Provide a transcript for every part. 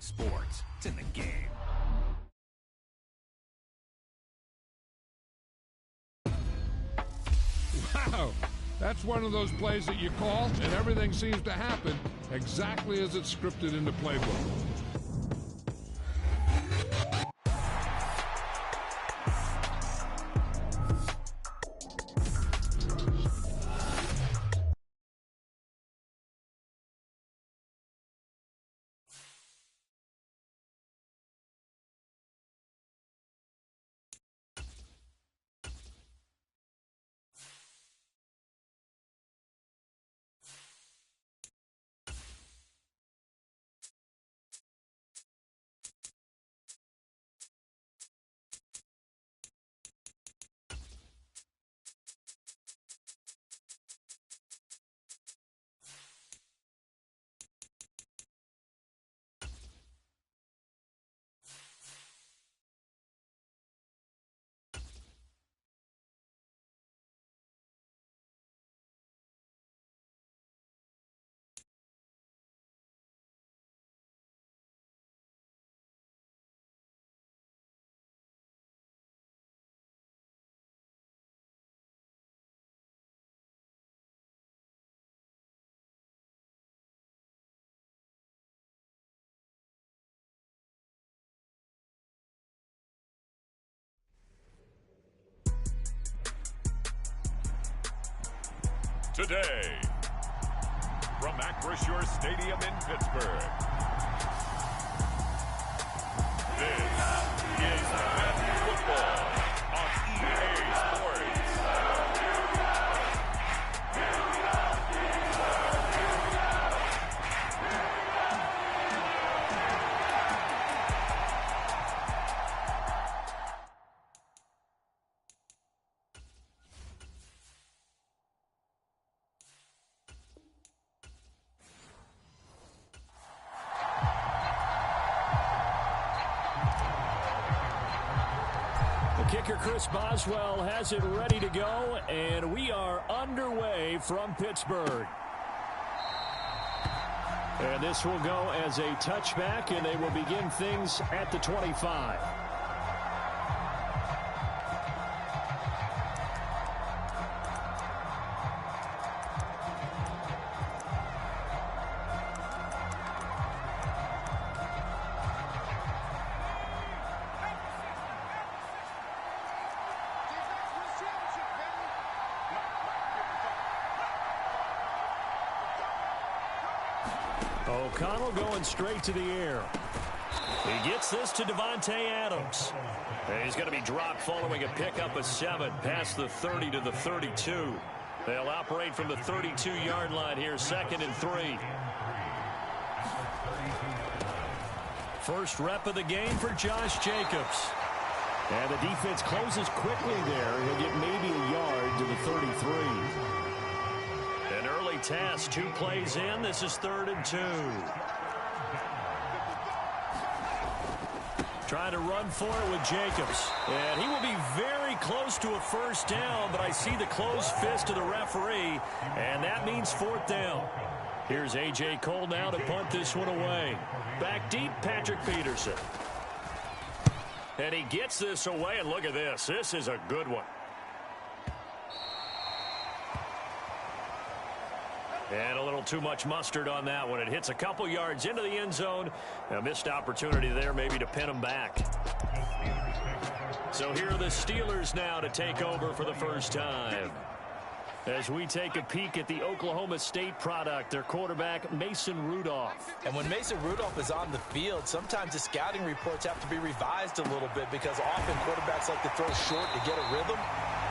sports. It's in the game. Wow, that's one of those plays that you call and everything seems to happen exactly as it's scripted in the playbook. Today, from Acrisure Stadium in Pittsburgh, this is Madden Football on EA Sports. Kicker Chris Boswell has it ready to go, and we are underway from Pittsburgh. And this will go as a touchback, and they will begin things at the 25. O'Connell going straight to the air. He gets this to Devontae Adams. And he's going to be dropped following a pickup of 7 past the 30 to the 32. They'll operate from the 32-yard line here, 2nd and 3. First rep of the game for Josh Jacobs. And the defense closes quickly there. He'll get maybe a yard to the 33. An early task, 2 plays in. This is 3rd and 2. Trying to run for it with Jacobs. And he will be very close to a first down, but I see the closed fist of the referee, and that means 4th down. Here's A.J. Cole now to punt this one away. Back deep, Patrick Peterson. And he gets this away, and look at this. This is a good one. And a little too much mustard on that one. It hits a couple yards into the end zone. A missed opportunity there maybe to pin him back. So here are the Steelers now to take over for the first time. As we take a peek at the Oklahoma State product, their quarterback, Mason Rudolph. And when Mason Rudolph is on the field, sometimes the scouting reports have to be revised a little bit because often quarterbacks like to throw short to get a rhythm.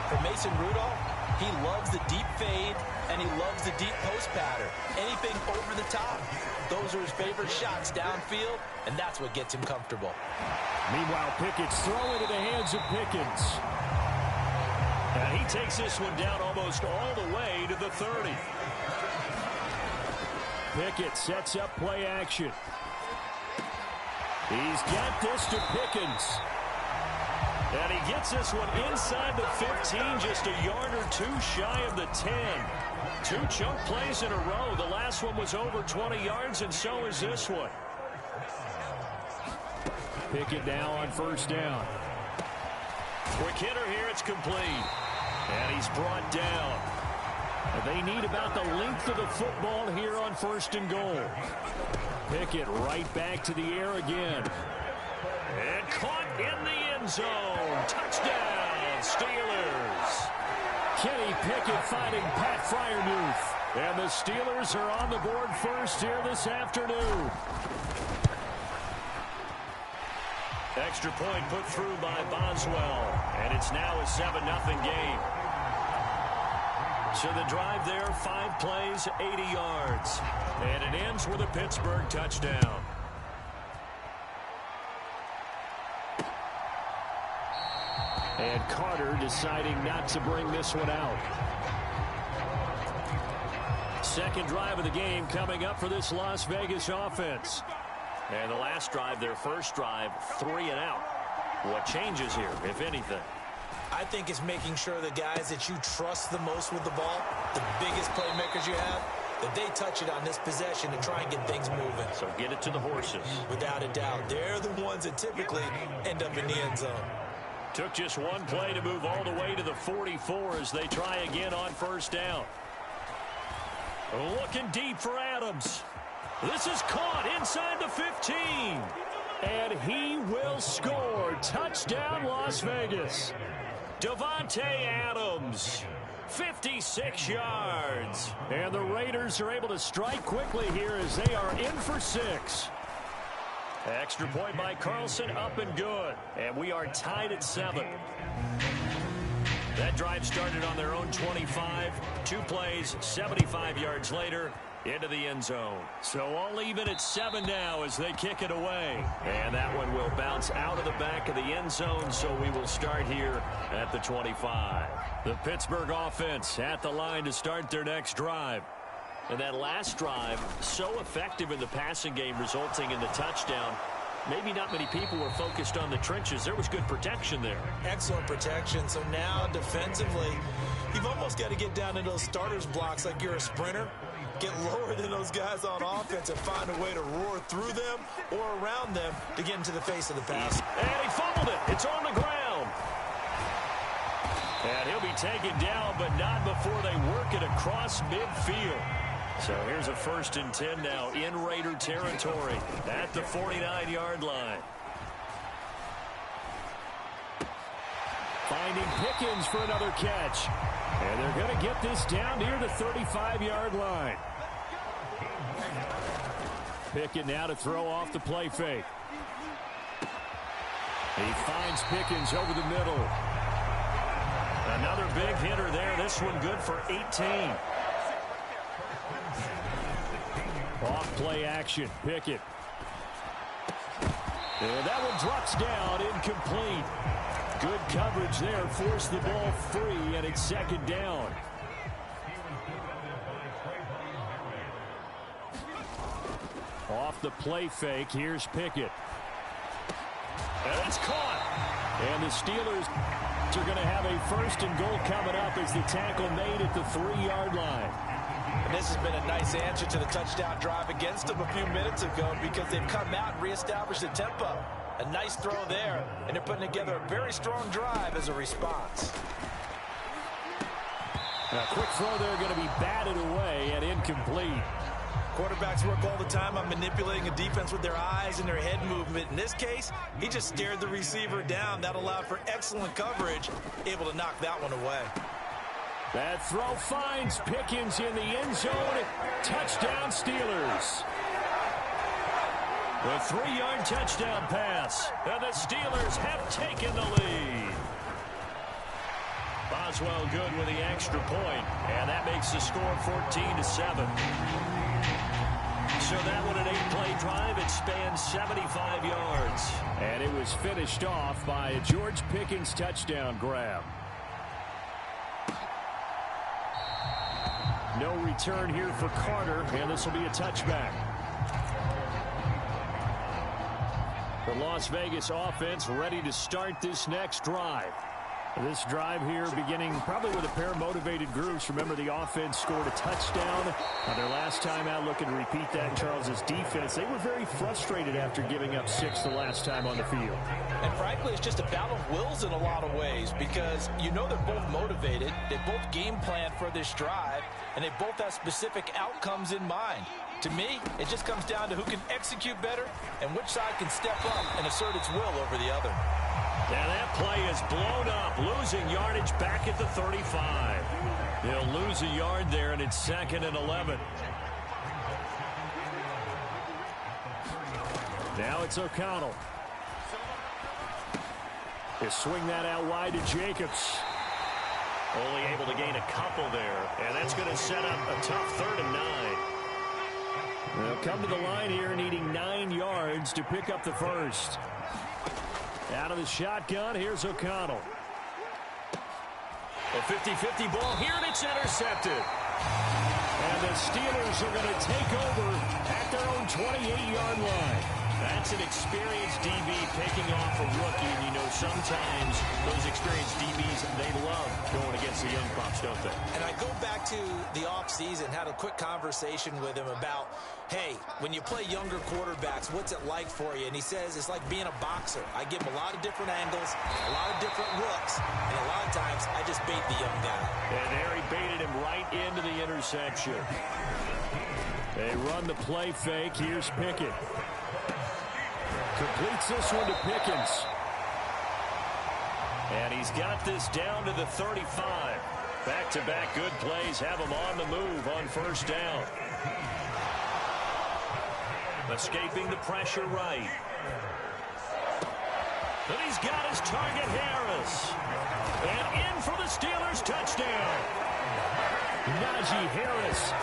For Mason Rudolph, he loves the deep fade, and he loves the deep post pattern. Anything over the top, those are his favorite shots downfield, and that's what gets him comfortable. Meanwhile, Pickett's throw into the hands of Pickens. And he takes this one down almost all the way to the 30. Pickett sets up play action. He's got this to Pickens. And he gets this one inside the 15, just a yard or two shy of the 10. 2 chunk plays in a row. The last one was over 20 yards, and so is this one. Pickett now on first down. Quick hitter here. It's complete. And he's brought down. They need about the length of the football here on first and goal. Pickett right back to the air again. And caught in the end zone. Touchdown, Steelers. Kenny Pickett finding Pat Freiermuth. And the Steelers are on the board first here this afternoon. Extra point put through by Boswell. And it's now a 7-0 game. So the drive there, 5 plays, 80 yards. And it ends with a Pittsburgh touchdown. And Carter deciding not to bring this one out. Second drive of the game coming up for this Las Vegas offense. And the last drive, their first drive, 3 and out. What changes here, if anything? I think it's making sure the guys that you trust the most with the ball, the biggest playmakers you have, that they touch it on this possession to try and get things moving. So get it to the horses. Without a doubt. They're the ones that typically end up in the end zone. Took just one play to move all the way to the 44 as they try again on first down. Looking deep for Adams. This is caught inside the 15. And he will score. Touchdown, Las Vegas. Davante Adams, 56 yards. And the Raiders are able to strike quickly here as they are in for 6. Extra point by Carlson, up and good. And we are tied at 7. That drive started on their own 25. 2 plays, 75 yards later, into the end zone. So all even at 7 now as they kick it away. And that one will bounce out of the back of the end zone, so we will start here at the 25. The Pittsburgh offense at the line to start their next drive. And that last drive, so effective in the passing game, resulting in the touchdown. Maybe not many people were focused on the trenches. There was good protection there. Excellent protection. So now defensively, you've almost got to get down to those starters blocks like you're a sprinter. Get lower than those guys on offense and find a way to roar through them or around them to get into the face of the pass. And he fumbled it. It's on the ground. And he'll be taken down, but not before they work it across midfield. So here's a 1st and 10 now in Raider territory at the 49-yard line. Finding Pickens for another catch. And they're going to get this down near the 35-yard line. Pickett now to throw off the play fake. He finds Pickens over the middle. Another big hitter there. This one good for 18. Off play action. Pickett. And that one drops down, incomplete. Good coverage there. Forced the ball free, and it's 2nd down. Off the play fake, here's Pickett. And it's caught. And the Steelers are going to have a 1st and goal coming up as the tackle made at the 3-yard line. And this has been a nice answer to the touchdown drive against them a few minutes ago because they've come out and reestablished the tempo. A nice throw there, and they're putting together a very strong drive as a response. A quick throw there going to be batted away and incomplete. Quarterbacks work all the time on manipulating a defense with their eyes and their head movement. In this case, he just stared the receiver down. That allowed for excellent coverage, able to knock that one away. That throw finds Pickens in the end zone. Touchdown, Steelers. A 3-yard touchdown pass. And the Steelers have taken the lead. Boswell good with the extra point. And that makes the score 14-7. So that one, an 8-play drive. It spans 75 yards. And it was finished off by a George Pickens touchdown grab. No return here for Carter, and this will be a touchback. The Las Vegas offense ready to start this next drive. This drive here beginning probably with a pair of motivated groups. Remember, the offense scored a touchdown their last time out. Looking to repeat that in Charles's defense. They were very frustrated after giving up 6 the last time on the field. And frankly, it's just a battle of wills in a lot of ways because you know they're both motivated. They both game plan for this drive, and they both have specific outcomes in mind. To me, it just comes down to who can execute better and which side can step up and assert its will over the other. Now that play is blown up, losing yardage back at the 35. They'll lose a yard there, and it's 2nd and 11. Now it's O'Connell. He'll swing that out wide to Jacobs. Only able to gain a couple there, and that's going to set up a tough 3rd and 9. They'll come to the line here needing 9 yards to pick up the first. Out of the shotgun, here's O'Connell. A 50-50 ball here, and it's intercepted. And the Steelers are going to take over at their own 28-yard line. That's an experienced DB picking off a rookie, and you know sometimes those experienced DBs, they love going against the young pups, don't they? And I go back to the offseason, had a quick conversation with him about, hey, when you play younger quarterbacks, what's it like for you? And he says it's like being a boxer. I give him a lot of different angles, a lot of different looks, and a lot of times I just bait the young guy. And there he baited him right into the interception. They run the play fake. Here's Pickett. Completes this one to Pickens. And he's got this down to the 35. Back-to-back good plays have him on the move on 1st down. Escaping the pressure right. And he's got his target, Harris. And in for the Steelers touchdown. Najee Harris,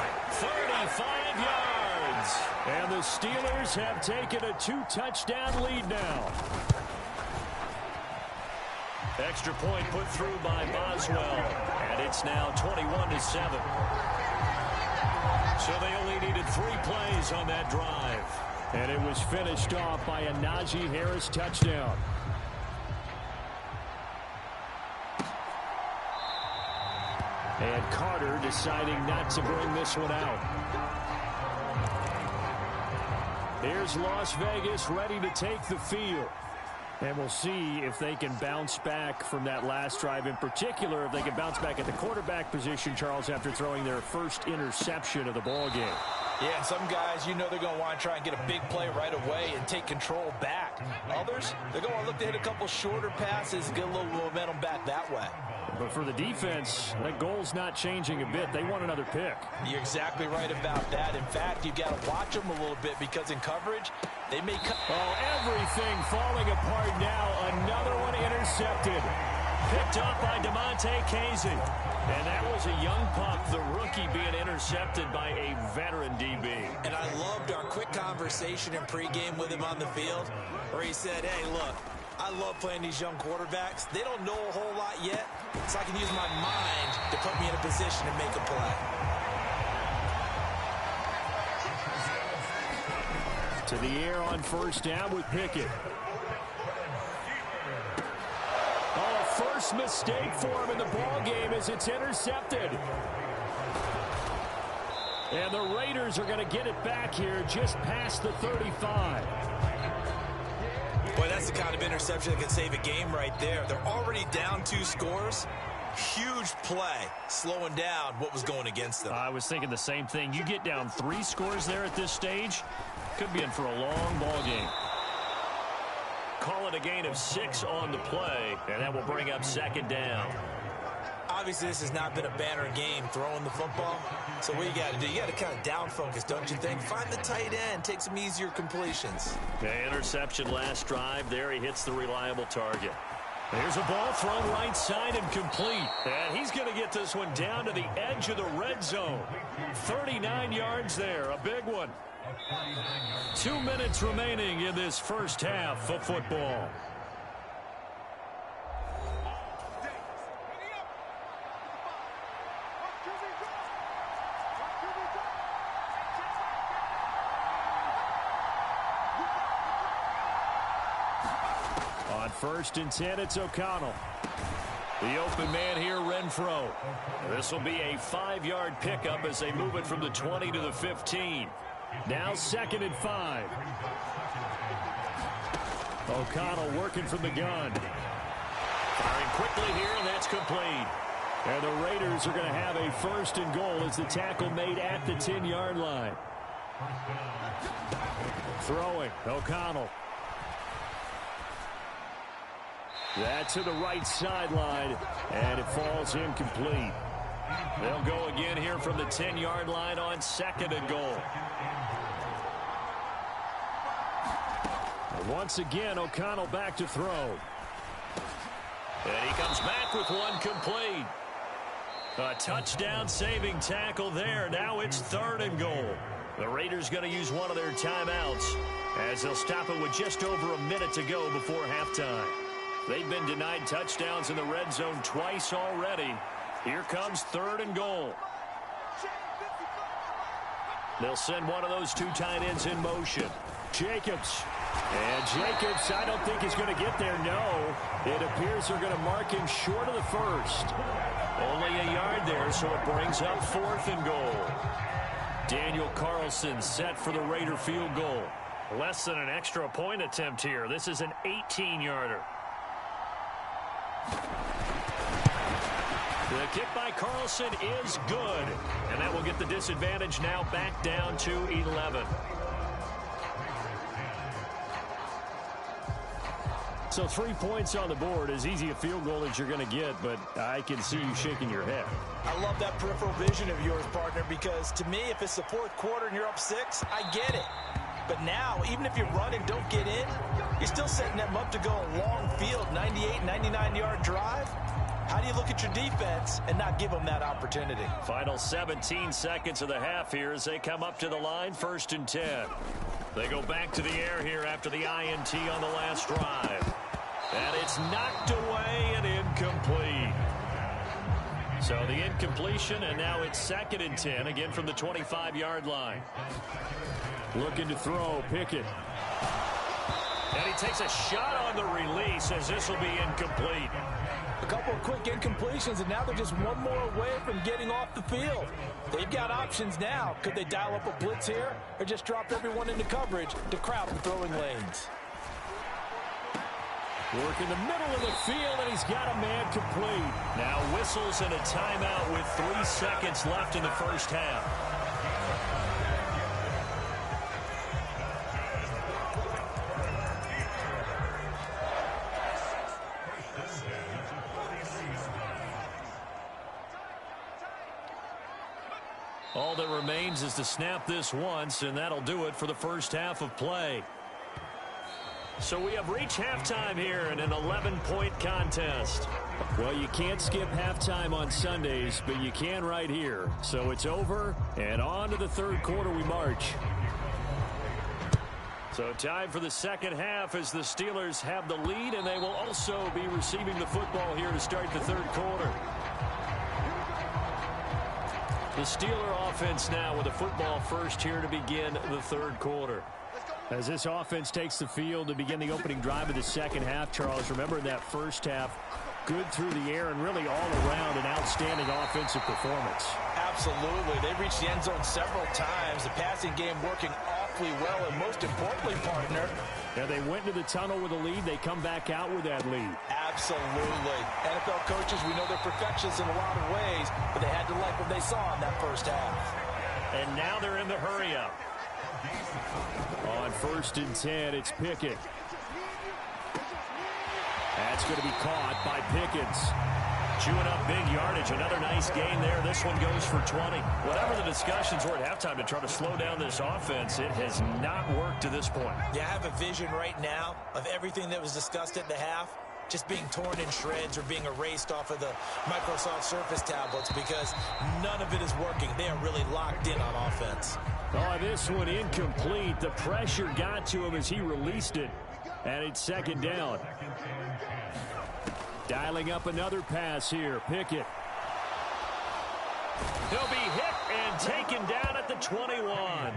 35 yards. And the Steelers have taken a 2-touchdown lead now. Extra point put through by Boswell. And it's now 21-7. So they only needed 3 plays on that drive. And it was finished off by a Najee Harris touchdown. And Carter deciding not to bring this one out. Here's Las Vegas ready to take the field. And we'll see if they can bounce back from that last drive. In particular, if they can bounce back at the quarterback position, Charles, after throwing their first interception of the ball game. Yeah, and some guys, you know they're going to want to try and get a big play right away and take control back. Others, they're going to look to hit a couple shorter passes and get a little momentum back that way. But for the defense, that goal's not changing a bit. They want another pick. You're exactly right about that. In fact, you've got to watch them a little bit because in coverage, they may cut. Oh, everything falling apart now. Another one intercepted. Picked up by DeMonte Casey. And that was a young pup, the rookie, being intercepted by a veteran DB. And I loved our quick conversation in pregame with him on the field where he said, hey, look, I love playing these young quarterbacks. They don't know a whole lot yet, so I can use my mind to put me in a position to make a play. To the air on 1st down with Pickett. Oh, first mistake for him in the ball game as it's intercepted. And the Raiders are going to get it back here just past the 35. Boy, that's the kind of interception that can save a game right there. They're already down 2 scores. Huge play, slowing down what was going against them. I was thinking the same thing. You get down 3 scores there at this stage, could be in for a long ball game. Call it a gain of 6 on the play, and that will bring up 2nd down. Obviously, this has not been a banner game throwing the football. So what you got to do, you got to kind of down focus, don't you think? Find the tight end, take some easier completions. Okay, interception last drive. There he hits the reliable target. There's a ball thrown right side and complete. And he's going to get this one down to the edge of the red zone. 39 yards there, a big one. 2 minutes remaining in this first half of football. On 1st and 10, it's O'Connell. The open man here, Renfro. This will be a 5-yard pickup as they move it from the 20 to the 15. Now 2nd and 5. O'Connell working from the gun. Firing quickly here, and that's complete. And the Raiders are going to have a 1st and goal as the tackle made at the 10-yard line. Throwing, O'Connell. That's to the right sideline, and it falls incomplete. They'll go again here from the 10-yard line on 2nd and goal. And once again, O'Connell back to throw. And he comes back with one complete. A touchdown-saving tackle there. Now it's 3rd and goal. The Raiders going to use one of their timeouts as they'll stop it with just over a minute to go before halftime. They've been denied touchdowns in the red zone twice already. Here comes 3rd and goal. They'll send one of those 2 tight ends in motion. Jacobs. And Jacobs, I don't think he's going to get there. No. It appears they're going to mark him short of the 1st. Only a yard there, so it brings up 4th and goal. Daniel Carlson set for the Raider field goal. Less than an extra point attempt here. This is an 18-yarder. The kick by Carlson is good. And that will get the disadvantage now back down to 11. So 3 points on the board, as easy a field goal as you're going to get, but I can see you shaking your head. I love that peripheral vision of yours, partner, because to me, if it's the 4th quarter and you're up 6, I get it. But now, even if you run and don't get in, you're still setting them up to go a long field, 98, 99-yard drive. How do you look at your defense and not give them that opportunity? Final 17 seconds of the half here as they come up to the line, 1st and 10. They go back to the air here after the INT on the last drive. And it's knocked away and incomplete. So the incompletion, and now it's 2nd and 10, again from the 25-yard line. Looking to throw, Pickett. And he takes a shot on the release as this will be incomplete. A couple of quick incompletions, and now they're just one more away from getting off the field. They've got options now. Could they dial up a blitz here or just drop everyone into coverage to crowd the throwing lanes? Work in the middle of the field, and he's got a man complete. Now whistles and a timeout with 3 seconds left in the 1st half. All that remains is to snap this once, and that'll do it for the 1st half of play. So we have reached halftime here in an 11-point contest. Well, you can't skip halftime on Sundays, but you can right here. So it's over, and on to the 3rd quarter we march. So time for the 2nd half as the Steelers have the lead, and they will also be receiving the football here to start the 3rd quarter. The Steeler offense now with the football first here to begin the 3rd quarter. As this offense takes the field to begin the opening drive of the 2nd half, Charles, remember in that 1st half, good through the air and really all around an outstanding offensive performance. Absolutely. They reached the end zone several times. The passing game working awfully well, and most importantly, partner, yeah, they went into the tunnel with a lead. They come back out with that lead. Absolutely. NFL coaches, we know they're perfectionists in a lot of ways, but they had to like what they saw in that 1st half. And now they're in the hurry-up. On 1st and 10, it's Pickett. That's going to be caught by Pickens. Chewing up big yardage. Another nice gain there. This one goes for 20. Whatever the discussions were at halftime to try to slow down this offense, it has not worked to this point. Yeah, I have a vision right now of everything that was discussed at the half just being torn in shreds or being erased off of the Microsoft Surface tablets because none of it is working. They are really locked in on offense. Oh, this one incomplete. The pressure got to him as he released it. And it's 2nd down. Dialing up another pass here. Pickett. He'll be hit and taken down at the 21.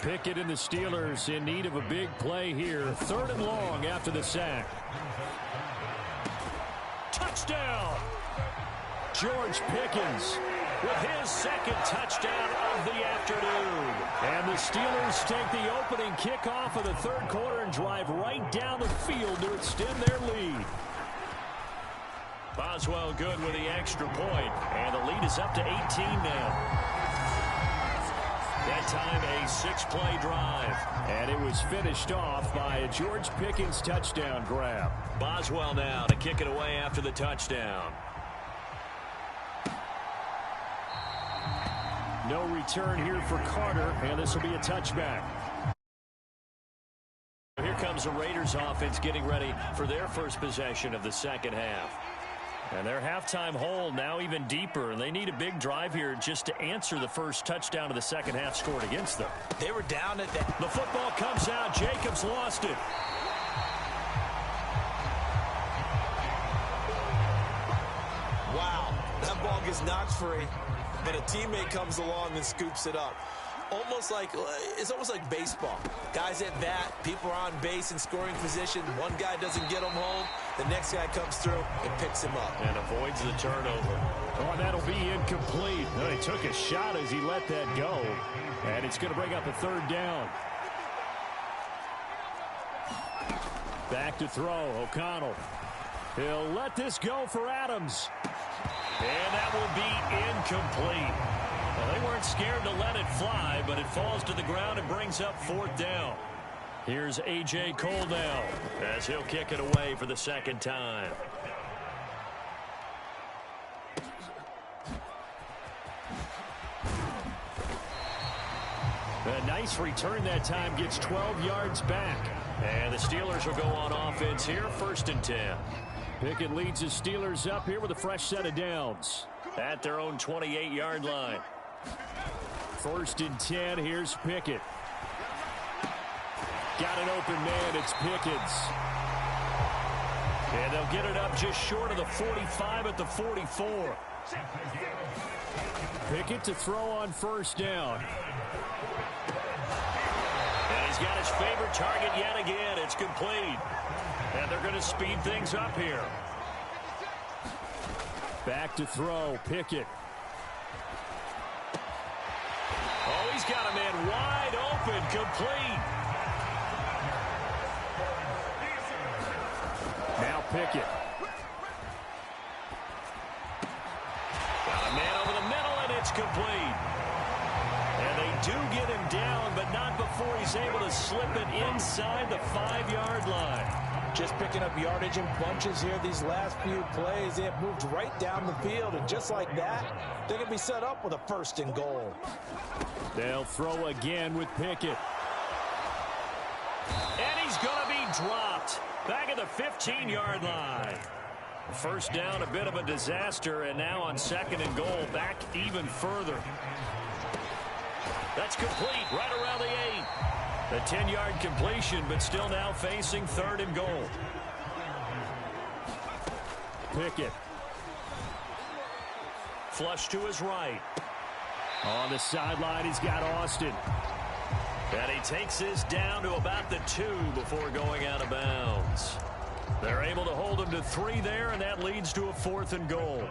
Pickett and the Steelers in need of a big play here. 3rd and long after the sack. touchdown. George Pickens with his second touchdown of the afternoon. And the Steelers take the opening kickoff of the third quarter and drive right down the field to extend their lead. Boswell good with the extra point, and the lead is up to 18 now. That time a 6-play drive, and it was finished off by a George Pickens touchdown grab. Boswell now to kick it away after the touchdown. No return here for Carter, and this will be a touchback. Here comes the Raiders offense getting ready for their first possession of the second half. And their halftime hole now even deeper, and they need a big drive here just to answer the first touchdown of the second half scored against them. They were down at that. The football comes out. Jacobs lost it. Wow, that ball gets knocked free, but a teammate comes along and scoops it up. It's almost like baseball. Guys at bat, people are on base in scoring position. One guy doesn't get him home. The next guy comes through and picks him up. And avoids the turnover. Oh, and that'll be incomplete. No, he took a shot as he let that go. And it's going to bring up a third down. Back to throw, O'Connell. He'll let this go for Adams. And that will be incomplete. Well, they weren't scared to let it fly, but it falls to the ground and brings up fourth down. Here's A.J. Cole now as he'll kick it away for the second time. A nice return that time, gets 12 yards back. And the Steelers will go on offense here, 1st and 10. Pickett leads the Steelers up here with a fresh set of downs at their own 28-yard line. 1st and 10, here's Pickett. Got an open man, it's Pickens. And they'll get it up just short of the 45 at the 44. Pickett to throw on 1st down. And he's got his favorite target yet again. It's complete. And they're going to speed things up here. Back to throw, Pickett. Oh, he's got a man wide open, complete. Now Pickett. Got a man over the middle, and it's complete. And they do get him down, but not before he's able to slip it inside the 5-yard line. Just picking up yardage in bunches here these last few plays. They have moved right down the field, and just like that, they're going to be set up with a 1st and goal. They'll throw again with Pickett. And he's going to be dropped back at the 15-yard line. 1st down, a bit of a disaster, and now on 2nd and goal, back even further. That's complete right around the 8. A 10-yard completion, but still now facing 3rd and goal. Pickett. Flush to his right. On the sideline, he's got Austin. And he takes this down to about the 2 before going out of bounds. They're able to hold him to 3 there, and that leads to a 4th and goal.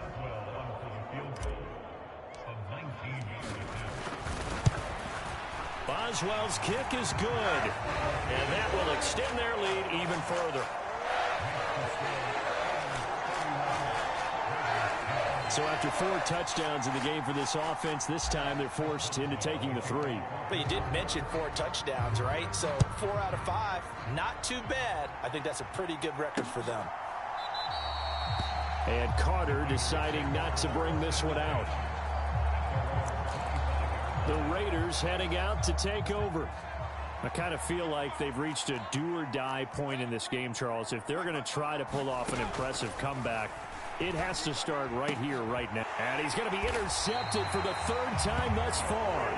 Boswell's kick is good, and that will extend their lead even further. So after 4 touchdowns in the game for this offense, this time they're forced into taking the 3. But you did mention 4 touchdowns, right? So 4 out of 5, not too bad. I think that's a pretty good record for them. And Carter deciding not to bring this one out. The Raiders heading out to take over. I kind of feel like they've reached a do-or-die point in this game, Charles. If they're going to try to pull off an impressive comeback, it has to start right here, right now. And he's going to be intercepted for the 3rd time thus far.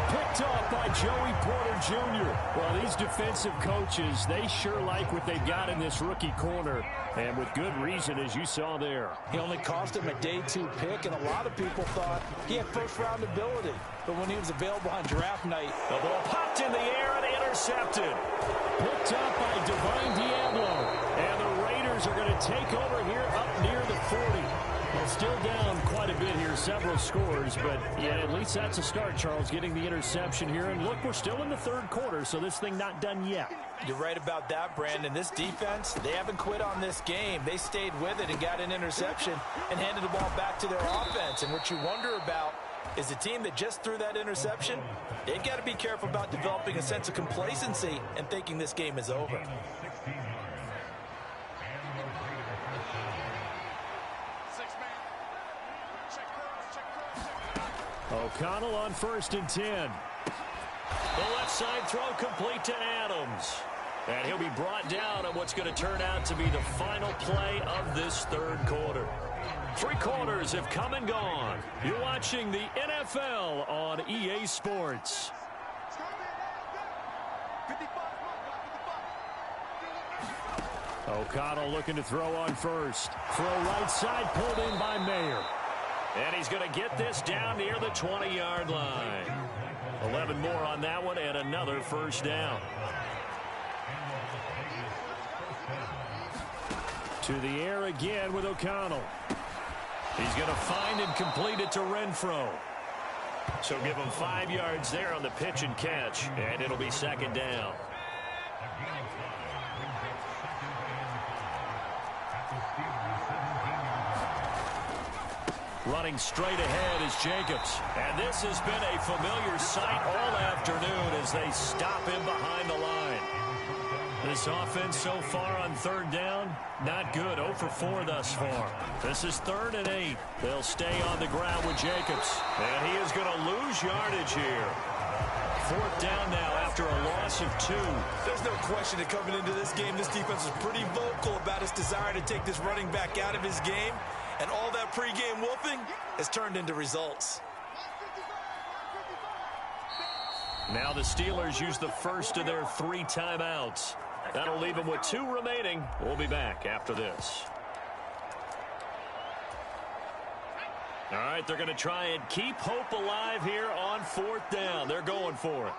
Picked off by Joey Porter Jr. Well, these defensive coaches, they sure like what they've got in this rookie corner. And with good reason, as you saw there. He only cost him a day 2 pick, and a lot of people thought he had 1st-round ability. But when he was available on draft night, the ball popped in the air and intercepted. Picked up by Divine Diablo. And the Raiders Raiders are going to take over here up near the 40. Well, still down quite a bit here, several scores, but yeah, at least that's a start, Charles, getting the interception here. And look, we're still in the third quarter, so this thing not done yet. You're right about that, Brandon. This defense, they haven't quit on this game. They stayed with it and got an interception and handed the ball back to their offense. And what you wonder about is a team that just threw that interception, they've got to be careful about developing a sense of complacency and thinking this game is over. O'Connell on 1st and 10. The left side throw complete to Adams. And he'll be brought down on what's going to turn out to be the final play of this third quarter. 3 quarters have come and gone. You're watching the NFL on EA Sports. O'Connell looking to throw on 1st. Throw right side, pulled in by Mayer. And he's going to get this down near the 20-yard line. 11 more on that one and another 1st down. To the air again with O'Connell. He's going to find and complete it to Renfro. So give him 5 yards there on the pitch and catch, and it'll be 2nd down. Running straight ahead is Jacobs. And this has been a familiar sight all afternoon as they stop him behind the line. This offense so far on 3rd down, not good. 0 for 4 thus far. This is 3rd and 8. They'll stay on the ground with Jacobs. And he is going to lose yardage here. 4th down now after a loss of 2. There's no question that coming into this game, this defense is pretty vocal about its desire to take this running back out of his game. And all that pregame whooping has turned into results. Now the Steelers use the first of their 3 timeouts. That'll leave them with 2 remaining. We'll be back after this. All right, they're going to try and keep hope alive here on 4th down. They're going for it.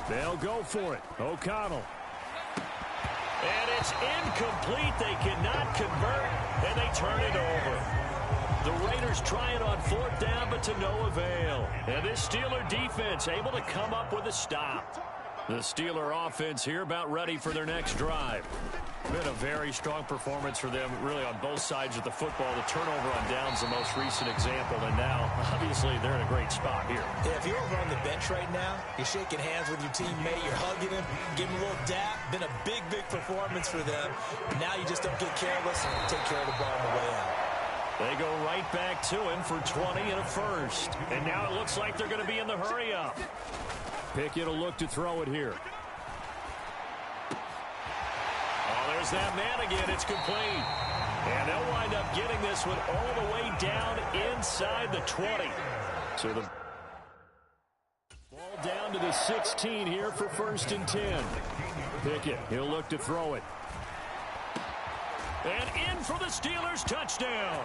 They'll go for it. O'Connell. And it's incomplete. They cannot convert, and they turn it over. The Raiders try it on 4th down, but to no avail. And this Steeler defense able to come up with a stop. The Steeler offense here about ready for their next drive. Been a very strong performance for them, really, on both sides of the football. The turnover on downs the most recent example, and now, obviously, they're in a great spot here. Yeah, if you're over on the bench right now, you're shaking hands with your teammate, you're hugging him, giving him a little dap. Been a big, big performance for them. Now you just don't get careless and take care of the ball on the way out. They go right back to him for 20 and a 1st. And now it looks like they're going to be in the hurry-up. Pickett will look to throw it here. Oh, there's that man again. It's complete. And they'll wind up getting this one all the way down inside the 20. So the ball down to the 16 here for 1st and 10. Pickett, he'll look to throw it. And in for the Steelers, touchdown.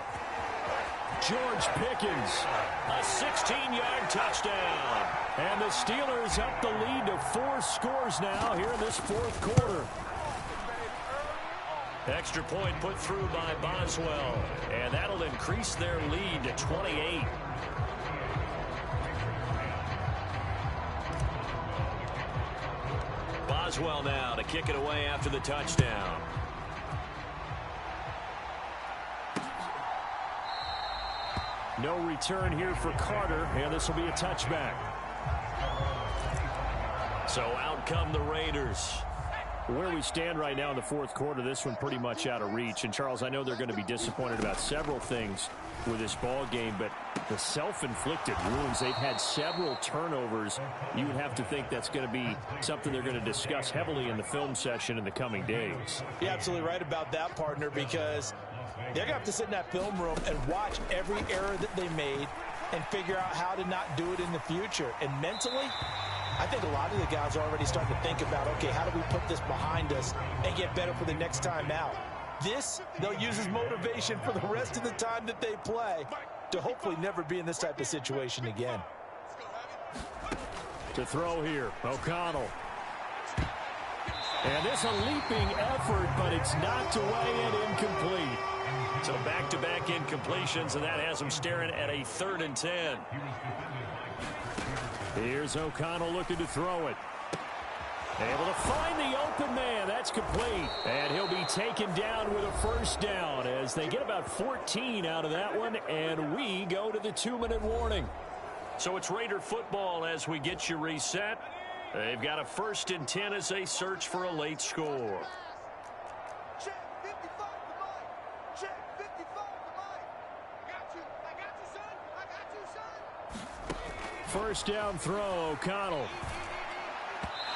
George Pickens, a 16-yard touchdown. And the Steelers up the lead to 4 scores now here in this 4th quarter. Extra point put through by Boswell. And that'll increase their lead to 28. Boswell now to kick it away after the touchdown. No return here for Carter, and this will be a touchback. So out come the Raiders. Where we stand right now in the 4th quarter, this one pretty much out of reach. And, Charles, I know they're going to be disappointed about several things with this ball game, but the self-inflicted wounds, they've had several turnovers. You would have to think that's going to be something they're going to discuss heavily in the film session in the coming days. You're absolutely right about that, partner, because they're going to have to sit in that film room and watch every error that they made and figure out how to not do it in the future. And mentally, I think a lot of the guys are already starting to think about, okay, how do we put this behind us and get better for the next time out? This, they'll use as motivation for the rest of the time that they play to hopefully never be in this type of situation again. To throw here, O'Connell. And this a leaping effort, but it's knocked away and incomplete. So back-to-back incompletions, and that has him staring at a 3rd and 10. Here's O'Connell looking to throw it. Able to find the open man. That's complete. And he'll be taken down with a 1st down as they get about 14 out of that one, and we go to the 2-minute warning. So it's Raider football as we get you reset. They've got a 1st and 10 as they search for a late score. Check 55 to Mike. Check 55 to Mike. I got you, son. I got you, son. 1st down throw, O'Connell.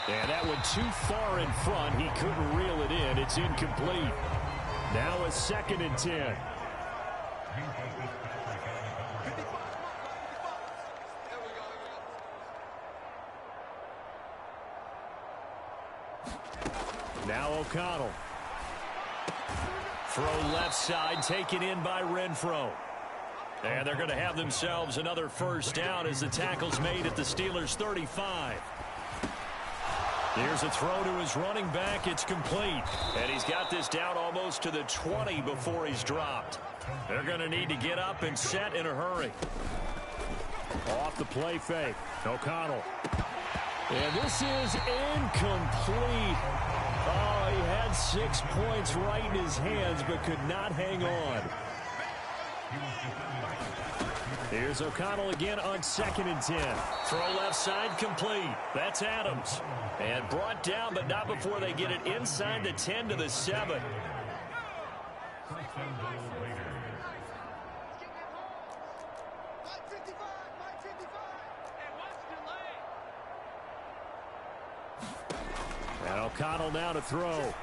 And that one too far in front. He couldn't reel it in. It's incomplete. Now a 2nd and 10. Now O'Connell. Throw left side, taken in by Renfro. And they're going to have themselves another 1st down as the tackle's made at the Steelers' 35. Here's a throw to his running back. It's complete. And he's got this down almost to the 20 before he's dropped. They're going to need to get up and set in a hurry. Off the play fake. O'Connell. And this is incomplete. Oh, he had 6 points right in his hands but could not hang on. Here's O'Connell again on 2nd and 10. Throw left side complete. That's Adams. And brought down, but not before they get it inside the 10 to the 7. And O'Connell now to throw.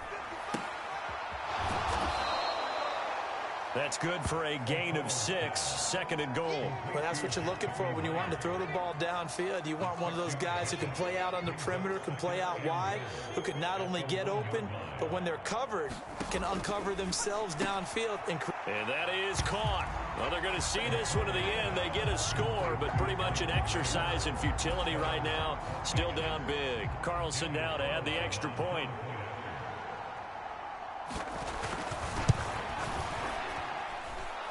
That's good for a gain of 6, 2nd and goal. Well, that's what you're looking for when you want to throw the ball downfield. You want one of those guys who can play out on the perimeter, can play out wide, who can not only get open, but when they're covered, can uncover themselves downfield. And that is caught. Well, they're going to see this one to the end. They get a score, but pretty much an exercise in futility right now. Still down big. Carlson now to add the extra point.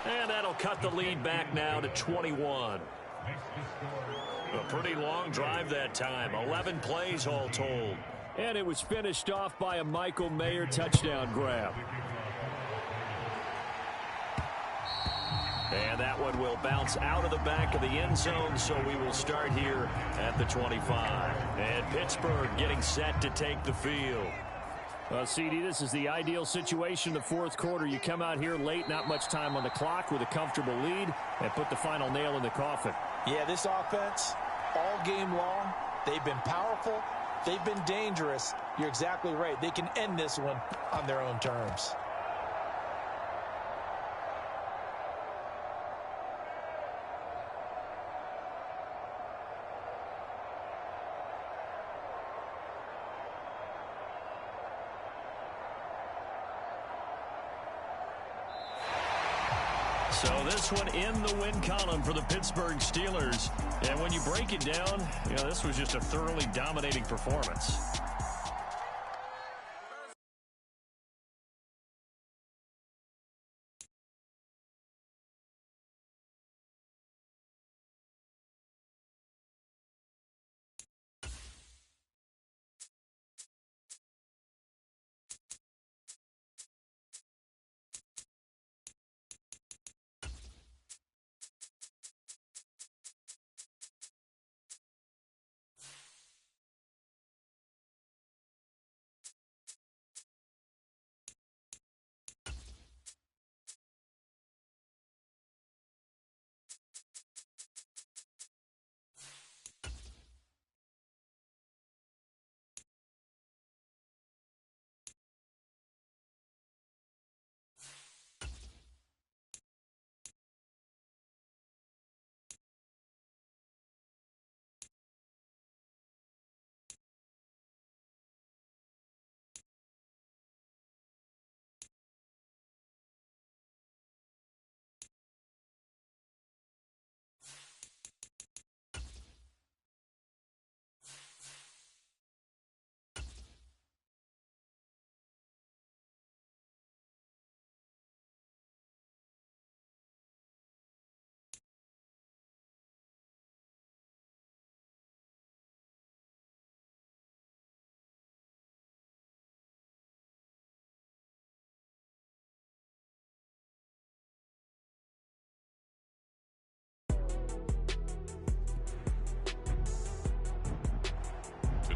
And that'll cut the lead back now to 21. A pretty long drive that time. 11 plays all told. And it was finished off by a Michael Mayer touchdown grab. And that one will bounce out of the back of the end zone, so we will start here at the 25. And Pittsburgh getting set to take the field. CD, this is the ideal situation in the 4th quarter. You come out here late, not much time on the clock with a comfortable lead, and put the final nail in the coffin. Yeah, this offense, all game long, they've been powerful, they've been dangerous. You're exactly right. They can end this one on their own terms. So this one in the win column for the Pittsburgh Steelers. And when you break it down, this was just a thoroughly dominating performance.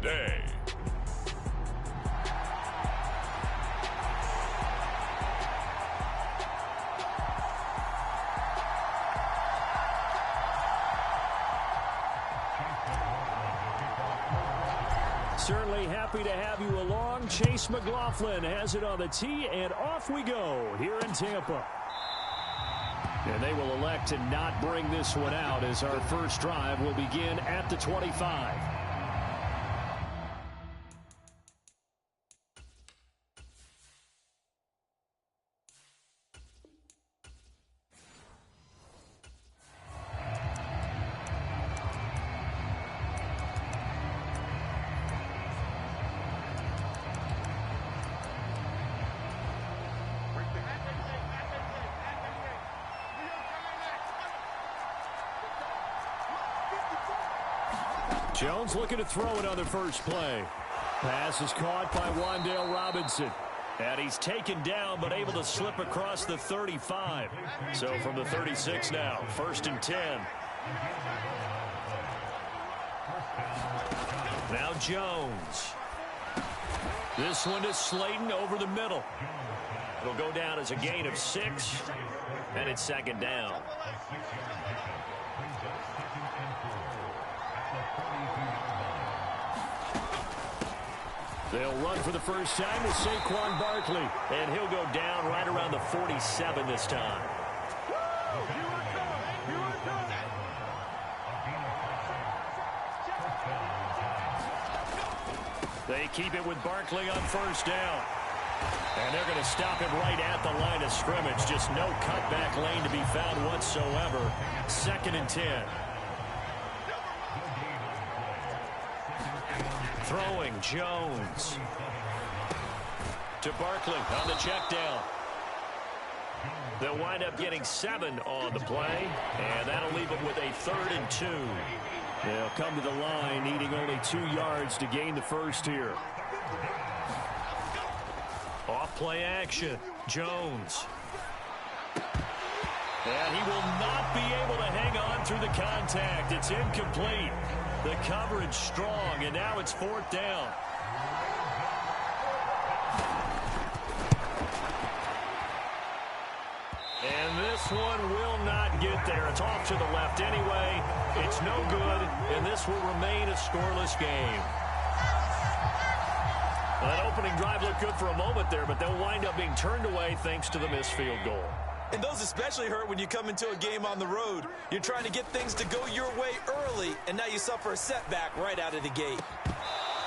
today. Certainly happy to have you along. Chase McLaughlin has it on the tee, and off we go here in Tampa. And they will elect to not bring this one out as our first drive will begin at the 25. Jones looking to throw it on the first play. Pass is caught by Wan'Dale Robinson. And he's taken down but able to slip across the 35. So from the 36 now, 1st and 10. Now Jones. This one is Slayton over the middle. It'll go down as a gain of 6. And it's 2nd down. They'll run for the first time with Saquon Barkley. And he'll go down right around the 47 this time. They keep it with Barkley on 1st down. And they're going to stop him right at the line of scrimmage. Just no cutback lane to be found whatsoever. 2nd and 10. Throwing Jones to Barkley on the check down. They'll wind up getting 7 on the play, and that'll leave them with a 3rd and 2. They'll come to the line needing only 2 yards to gain the first here. Off play action, Jones. And he will not be able to hang on through the contact. It's incomplete. The coverage strong, and now it's 4th down. And this one will not get there. It's off to the left anyway. It's no good, and this will remain a scoreless game. Well, that opening drive looked good for a moment there, but they'll wind up being turned away thanks to the missed field goal. And those especially hurt when you come into a game on the road. You're trying to get things to go your way early, and now you suffer a setback right out of the gate.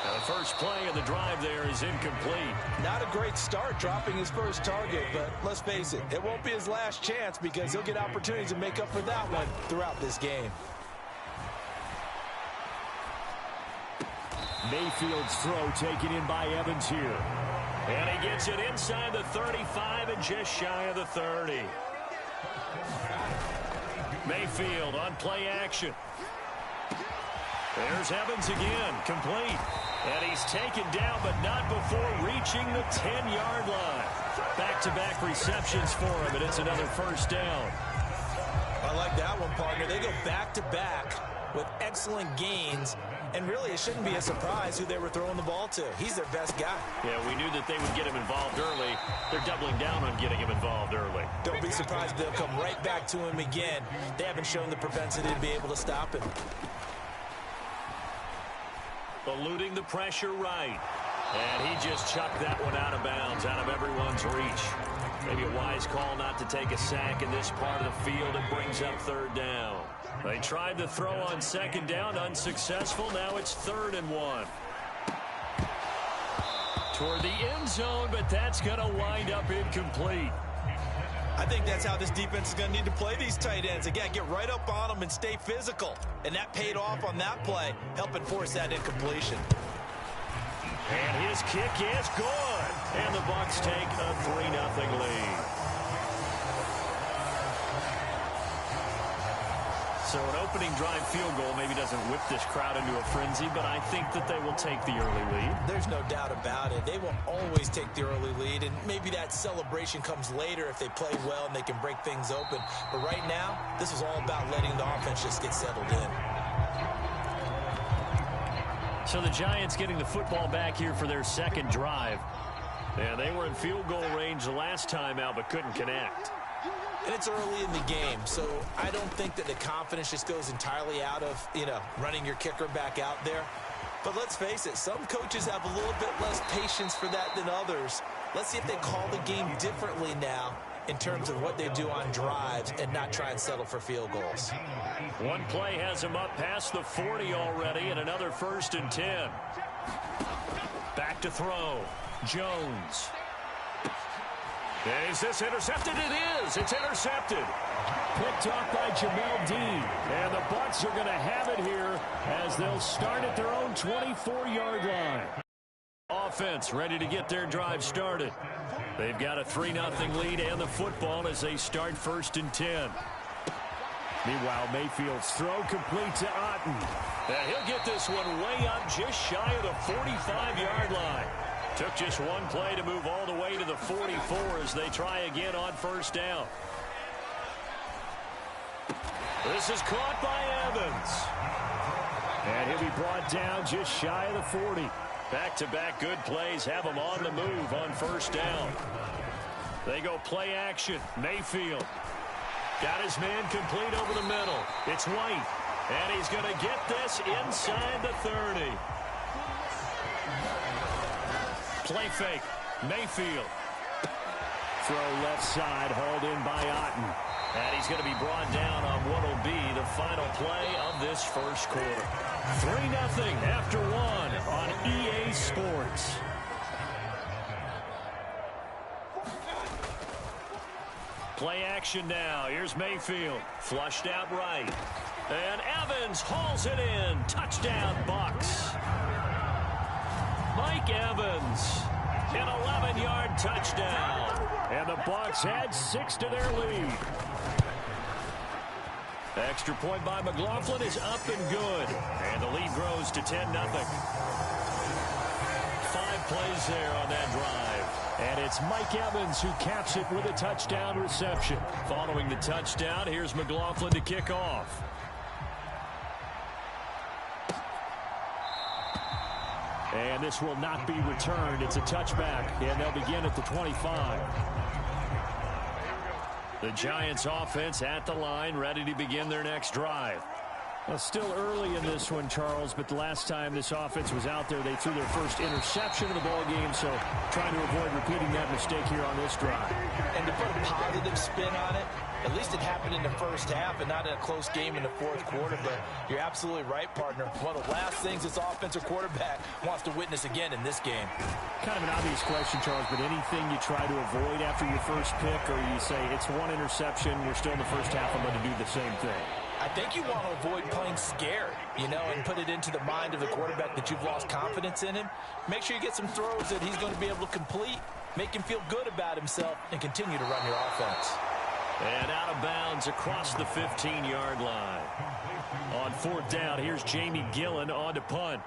Now the first play of the drive there is incomplete. Not a great start dropping his first target, but let's face it, it won't be his last chance because he'll get opportunities to make up for that one throughout this game. Mayfield's throw taken in by Evans here. And he gets it inside the 35 and just shy of the 30. Mayfield on play action. There's Evans again, complete. And he's taken down, but not before reaching the 10-yard line. Back-to-back receptions for him, and it's another 1st down. I like that one, partner. They go back-to-back with excellent gains. And really, it shouldn't be a surprise who they were throwing the ball to. He's their best guy. Yeah, we knew that they would get him involved early. They're doubling down on getting him involved early. Don't be surprised if they'll come right back to him again. They haven't shown the propensity to be able to stop him. Eluding the pressure right. And he just chucked that one out of bounds, out of everyone's reach. Maybe a wise call not to take a sack in this part of the field. It brings up 3rd down. They tried to throw on 2nd down, unsuccessful. Now it's 3rd and 1. Toward the end zone, but that's going to wind up incomplete. I think that's how this defense is going to need to play these tight ends. Again, get right up on them and stay physical. And that paid off on that play, helping force that incompletion. And his kick is good. And the Bucs take a 3-0 lead. So an opening drive field goal maybe doesn't whip this crowd into a frenzy, but I think that they will take the early lead. There's no doubt about it. They will always take the early lead, and maybe that celebration comes later if they play well and they can break things open. But right now, this is all about letting the offense just get settled in. So the Giants getting the football back here for their second drive. Yeah, they were in field goal range the last time out but couldn't connect. And it's early in the game, so I don't think that the confidence just goes entirely out of, running your kicker back out there. But let's face it, some coaches have a little bit less patience for that than others. Let's see if they call the game differently now in terms of what they do on drives and not try and settle for field goals. One play has him up past the 40 already, and another 1st and 10. Back to throw. Jones. Is this intercepted? It is. It's intercepted. Picked off by Jamel Dean. And the Bucs are going to have it here as they'll start at their own 24-yard line. Offense ready to get their drive started. They've got a 3-0 lead and the football as they start 1st and 10. Meanwhile, Mayfield's throw complete to Otten. And he'll get this one way up just shy of the 45-yard line. Took just one play to move all the way to the 44 as they try again on 1st down. This is caught by Evans. And he'll be brought down just shy of the 40. Back-to-back good plays have him on the move on 1st down. They go play action. Mayfield got his man complete over the middle. It's White. And he's going to get this inside the 30. Play fake. Mayfield. Throw left side, hauled in by Otten. And he's going to be brought down on what will be the final play of this first quarter. 3-0 after 1 on EA Sports. Play action now. Here's Mayfield. Flushed out right. And Evans hauls it in. Touchdown, Bucs. Mike Evans, an 11-yard touchdown. And the Bucs add 6 to their lead. Extra point by McLaughlin is up and good. And the lead grows to 10-0. 5 plays there on that drive. And it's Mike Evans who caps it with a touchdown reception. Following the touchdown, here's McLaughlin to kick off. And this will not be returned. It's a touchback, and they'll begin at the 25. The Giants offense at the line, ready to begin their next drive. Well, still early in this one, Charles, but the last time this offense was out there, they threw their first interception of the ball game, so trying to avoid repeating that mistake here on this drive. And to put a positive spin on it, at least it happened in the first half and not in a close game in the fourth quarter, but you're absolutely right, partner. One of the last things this offensive quarterback wants to witness again in this game. Kind of an obvious question, Charles, but anything you try to avoid after your first pick, or you say it's one interception, we're still in the first half, I'm going to do the same thing? I think you want to avoid playing scared, and put it into the mind of the quarterback that you've lost confidence in him. Make sure you get some throws that he's going to be able to complete, make him feel good about himself, and continue to run your offense. And out of bounds across the 15-yard line. On 4th down, here's Jamie Gillen on to punt.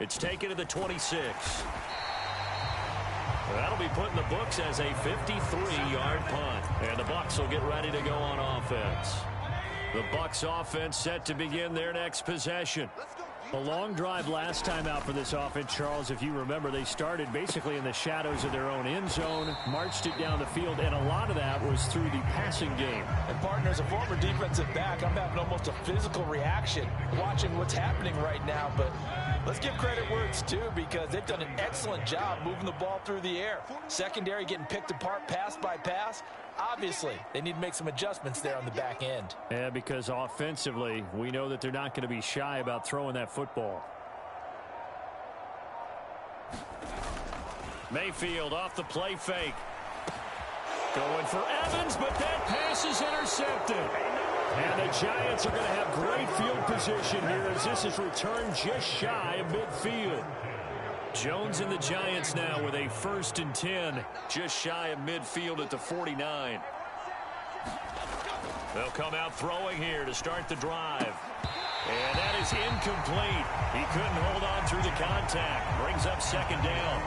It's taken to the 26. That'll be put in the books as a 53-yard punt. And the Bucs will get ready to go on offense. The Bucs offense set to begin their next possession. A long drive last time out for this offense, Charles. If you remember, they started basically in the shadows of their own end zone, marched it down the field, and a lot of that was through the passing game. And, partner, as a former defensive back, I'm having almost a physical reaction watching what's happening right now. But let's give credit where it's due, because they've done an excellent job moving the ball through the air. Secondary getting picked apart pass by pass. Obviously, they need to make some adjustments there on the back end. Yeah, because offensively, we know that they're not going to be shy about throwing that football. Mayfield off the play fake. Going for Evans, but that pass is intercepted. And the Giants are going to have great field position here as this is returned just shy of midfield. Jones and the Giants now with a 1st and 10, just shy of midfield at the 49. They'll come out throwing here to start the drive. And that is incomplete. He couldn't hold on through the contact. Brings up 2nd down.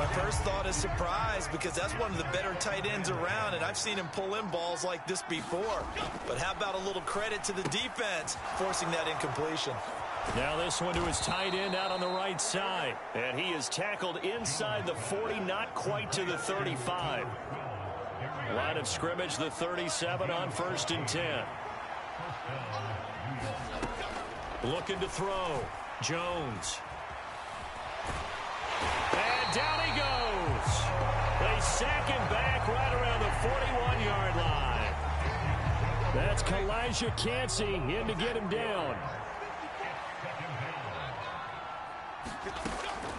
My first thought is surprise because that's one of the better tight ends around, and I've seen him pull in balls like this before. But how about a little credit to the defense forcing that incompletion? Now this one to his tight end out on the right side. And he is tackled inside the 40, not quite to the 35. Line of scrimmage, the 37 on 1st and 10. Looking to throw. Jones. And down he goes. They sack him back right around the 41-yard line. That's Kalijah Cansey in to get him down.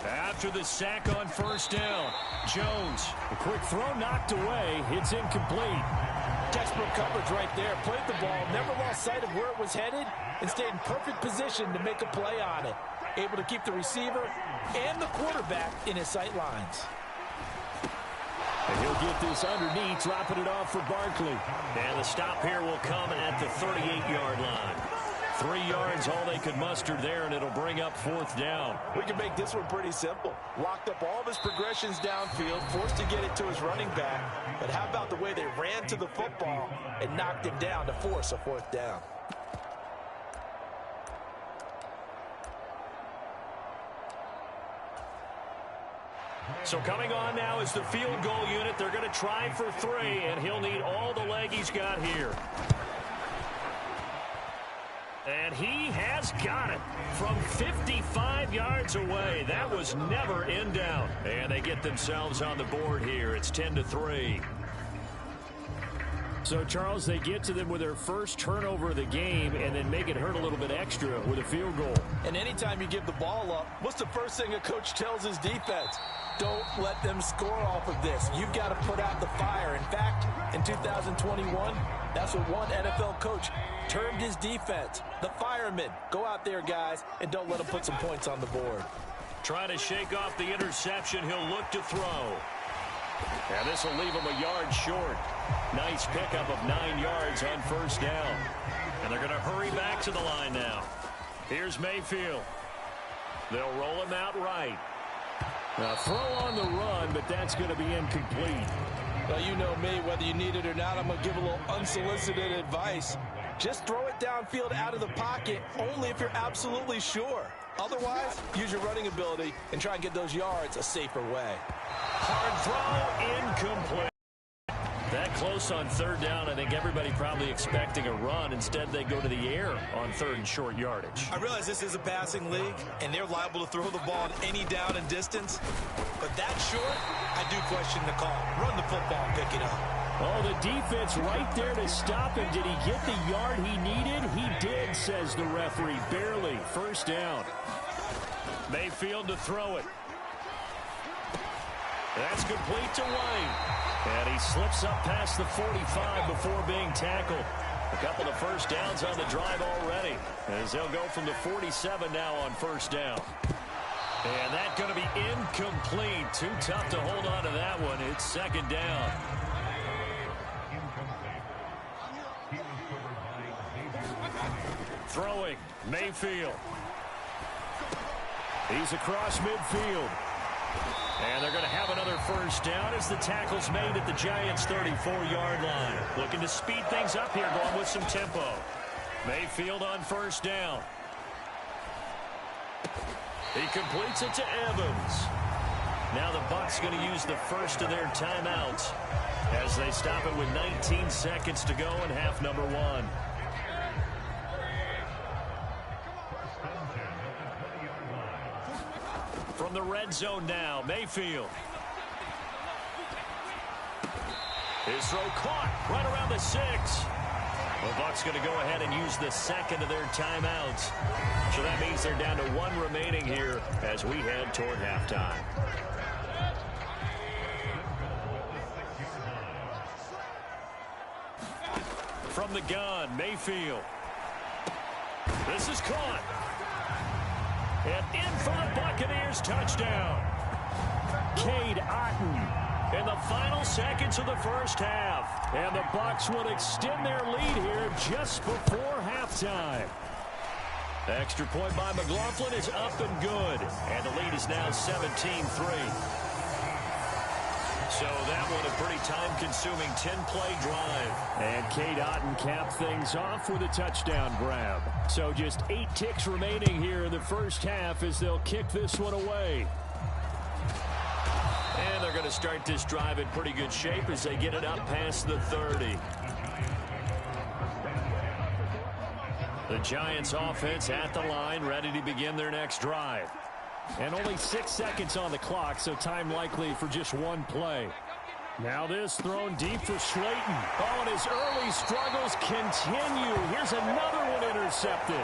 After the sack on 1st down, Jones, a quick throw knocked away. It's incomplete. Textbook coverage right there. Played the ball, never lost sight of where it was headed, and stayed in perfect position to make a play on it. Able to keep the receiver and the quarterback in his sight lines. And he'll get this underneath, dropping it off for Barkley. And the stop here will come at the 38-yard line. 3 yards, all they could muster there, and it'll bring up 4th down. We can make this one pretty simple. Locked up all of his progressions downfield, forced to get it to his running back. But how about the way they ran to the football and knocked him down to force a 4th down? So coming on now is the field goal unit. They're going to try for 3, and he'll need all the leg he's got here. And he has got it from 55 yards away. That was never in doubt. And they get themselves on the board here. It's 10-3. So, Charles, they get to them with their first turnover of the game and then make it hurt a little bit extra with a field goal. And anytime you give the ball up, what's the first thing a coach tells his defense? Don't let them score off of this. You've got to put out the fire. In fact, in 2021, that's what one NFL coach termed his defense. The firemen. Go out there, guys, and don't let them put some points on the board. Trying to shake off the interception. He'll look to throw. And this will leave him a yard short. Nice pickup of 9 yards on 1st down. And they're going to hurry back to the line now. Here's Mayfield. They'll roll him out right. Now throw on the run, but that's going to be incomplete. Well, you know me, whether you need it or not, I'm going to give a little unsolicited advice. Just throw it downfield out of the pocket only if you're absolutely sure. Otherwise, use your running ability and try and get those yards a safer way. Hard throw, incomplete. That close on 3rd down, I think everybody probably expecting a run. Instead, they go to the air on 3rd and short yardage. I realize this is a passing league, and they're liable to throw the ball on any down and distance. But that short, I do question the call. Run the football and pick it up. Oh, the defense right there to stop him. Did he get the yard he needed? He did, says the referee. Barely. 1st down. Mayfield to throw it. That's complete to White. And he slips up past the 45 before being tackled. A couple of 1st downs on the drive already, as they'll go from the 47 now on 1st down. And that's going to be incomplete. Too tough to hold on to that one. It's 2nd down. Throwing, Mayfield. He's across midfield. And they're going to have another 1st down as the tackle's made at the Giants' 34-yard line. Looking to speed things up here, going with some tempo. Mayfield on 1st down. He completes it to Evans. Now the Bucs going to use the first of their timeouts as they stop it with 19 seconds to go in half number 1. From the red zone now, Mayfield. His throw caught right around the 6. The Bucs going to go ahead and use the second of their timeouts. So that means they're down to 1 remaining here as we head toward halftime. From the gun, Mayfield. This is caught. And in for the Buccaneers, touchdown. Cade Otton in the final seconds of the 1st half. And the Bucs will extend their lead here just before halftime. Extra point by McLaughlin is up and good. And the lead is now 17-3. So that one a pretty time-consuming 10-play drive. And Cade Otton capped things off with a touchdown grab. So just 8 ticks remaining here in the first half as they'll kick this one away. And they're going to start this drive in pretty good shape as they get it up past the 30. The Giants offense at the line, ready to begin their next drive. And only 6 seconds on the clock, so time likely for just one play. Now this thrown deep for Slayton. Oh, and his early struggles continue. Here's another one intercepted.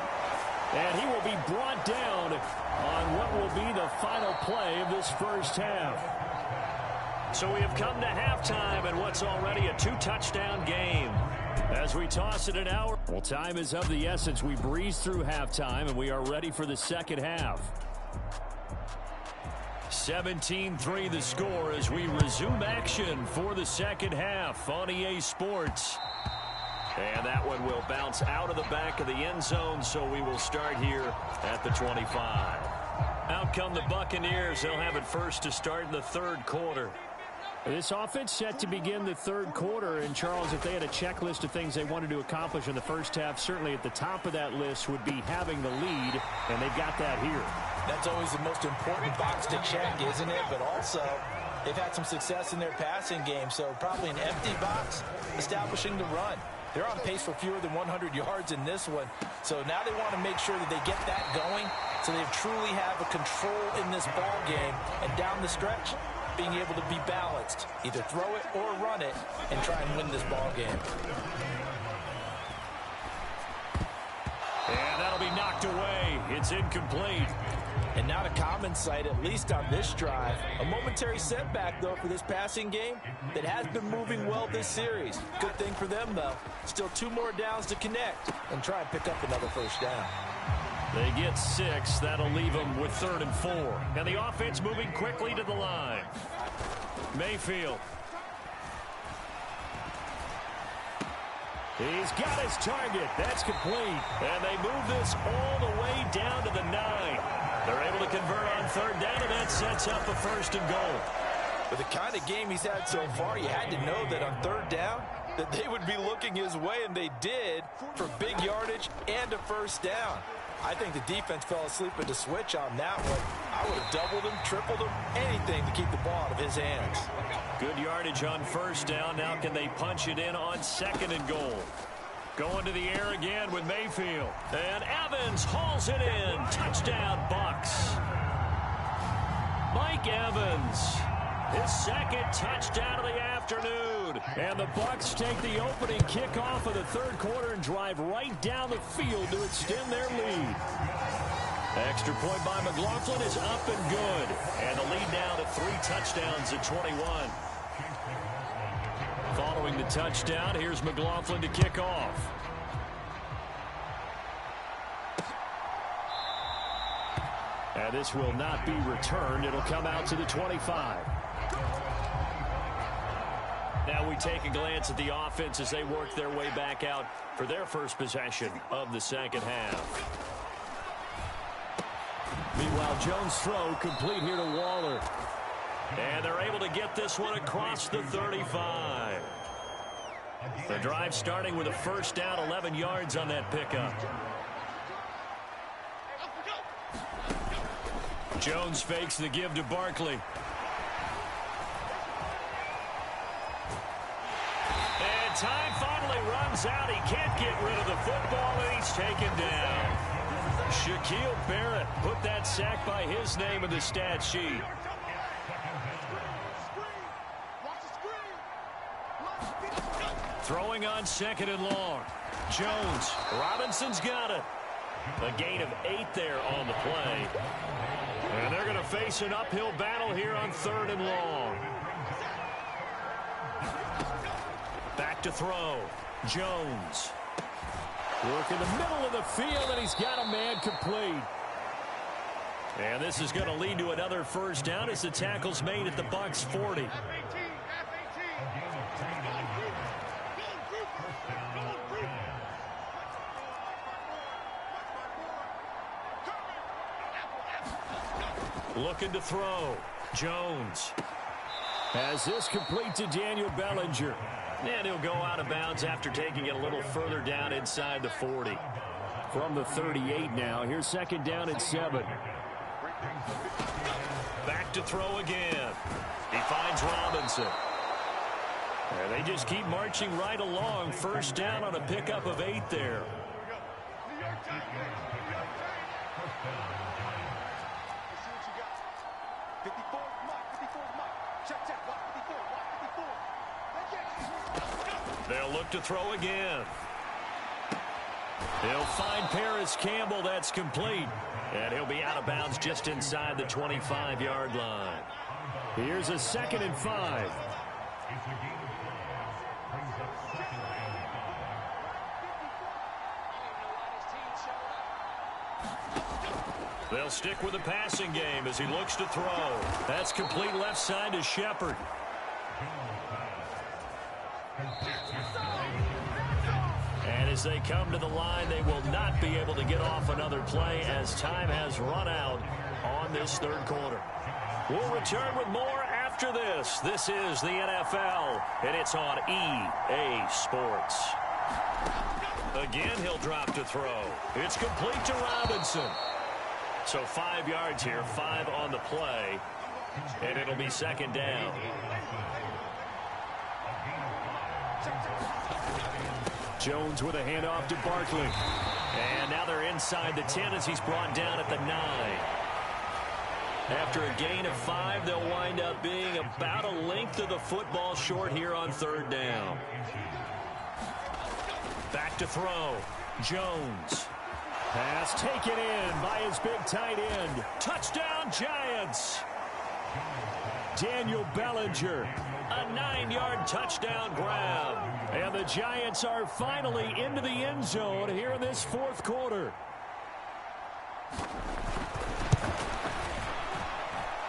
And he will be brought down on what will be the final play of this first half. So we have come to halftime in what's already a 2-touchdown game. As we toss it an hour. Well, time is of the essence. We breeze through halftime, and we are ready for the second half. 17-3 the score as we resume action for the second half on EA Sports. And that one will bounce out of the back of the end zone, so we will start here at the 25. Out come the Buccaneers. They'll have it first to start in the third quarter. This offense set to begin the third quarter. And, Charles, if they had a checklist of things they wanted to accomplish in the first half, certainly at the top of that list would be having the lead, and they've got that here. That's always the most important box to check, isn't it? But also, they've had some success in their passing game, so probably an empty box establishing the run. They're on pace for fewer than 100 yards in this one, so now they want to make sure that they get that going so they truly have a control in this ball game, and down the stretch, being able to be balanced, either throw it or run it, and try and win this ball game. And that'll be knocked away. It's incomplete. And not a common sight, at least on this drive. A momentary setback, though, for this passing game that has been moving well this series. Good thing for them, though. Still 2 more downs to connect and try and pick up another first down. They get 6. That'll leave them with 3rd and 4. And the offense moving quickly to the line. Mayfield. He's got his target. That's complete. And they move this all the way down to the 9. They're able to convert on 3rd down, and that sets up a 1st and goal. With the kind of game he's had so far, you had to know that on 3rd down, that they would be looking his way, and they did, for big yardage and a 1st down. I think the defense fell asleep at the switch on that one. I would have doubled him, tripled him, anything to keep the ball out of his hands. Good yardage on 1st down. Now can they punch it in on 2nd and goal? Going to the air again with Mayfield. And Evans hauls it in. Touchdown, Bucs. Mike Evans. His 2nd touchdown of the afternoon. And the Bucs take the opening kickoff of the 3rd quarter and drive right down the field to extend their lead. Extra point by McLaughlin is up and good. And the lead now to 3 touchdowns at 21. Following the touchdown, here's McLaughlin to kick off. And this will not be returned. It'll come out to the 25. Now we take a glance at the offense as they work their way back out for their first possession of the second half. Meanwhile, Jones' throw complete here to Waller. And they're able to get this one across the 35. The drive starting with a 1st down, 11 yards on that pickup. Jones fakes the give to Barkley. And time finally runs out. He can't get rid of the football, and he's taken down. Shaquille Barrett put that sack by his name in the stat sheet. Throwing on 2nd and long. Jones. Robinson's got it. A gain of 8 there on the play. And they're going to face an uphill battle here on 3rd and long. Back to throw. Jones. Work in the middle of the field, and he's got a man complete. And this is going to lead to another 1st down as the tackle's made at the Bucs 40. Looking to throw. Jones. As this complete to Daniel Bellinger. And he'll go out of bounds after taking it a little further down inside the 40. From the 38 now, here's second down and 7. Back to throw again. He finds Robinson. And they just keep marching right along. First down on a pickup of 8 there. They'll look to throw again. He'll find Paris Campbell. That's complete. And he'll be out of bounds just inside the 25-yard line. Here's a 2nd and 5. They'll stick with the passing game as he looks to throw. That's complete left side to Shepard. And as they come to the line, they will not be able to get off another play as time has run out on this third quarter. We'll return with more after this. This is the NFL, and it's on EA Sports. Again, he'll drop to throw. It's complete to Robinson. So 5 yards here, 5 on the play, and it'll be second down. Jones with a handoff to Barkley. And now they're inside the 10 as he's brought down at the 9. After a gain of 5, they'll wind up being about a length of the football short here on third down. Back to throw. Jones. Pass taken in by his big tight end. Touchdown, Giants. Daniel Bellinger. A 9-yard touchdown grab. And the Giants are finally into the end zone here in this fourth quarter.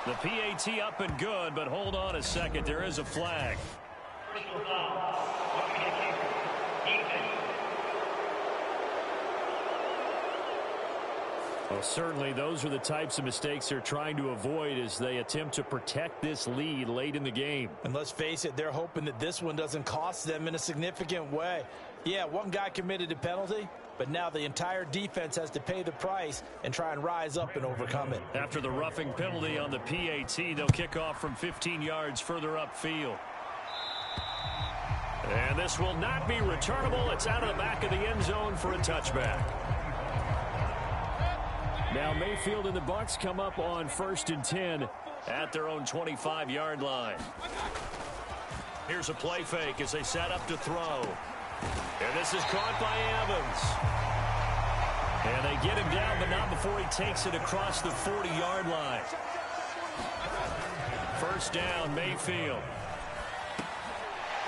The PAT up and good, but hold on a second. There is a flag. Well, certainly those are the types of mistakes they're trying to avoid as they attempt to protect this lead late in the game. And let's face it, they're hoping that this one doesn't cost them in a significant way. Yeah, one guy committed a penalty, but now the entire defense has to pay the price and try and rise up and overcome it. After the roughing penalty on the PAT, they'll kick off from 15 yards further upfield. And this will not be returnable. It's out of the back of the end zone for a touchback. Now Mayfield and the Bucs come up on 1st and 10 at their own 25-yard line. Here's a play fake as they set up to throw. And this is caught by Evans. And they get him down, but not before he takes it across the 40-yard line. First down, Mayfield.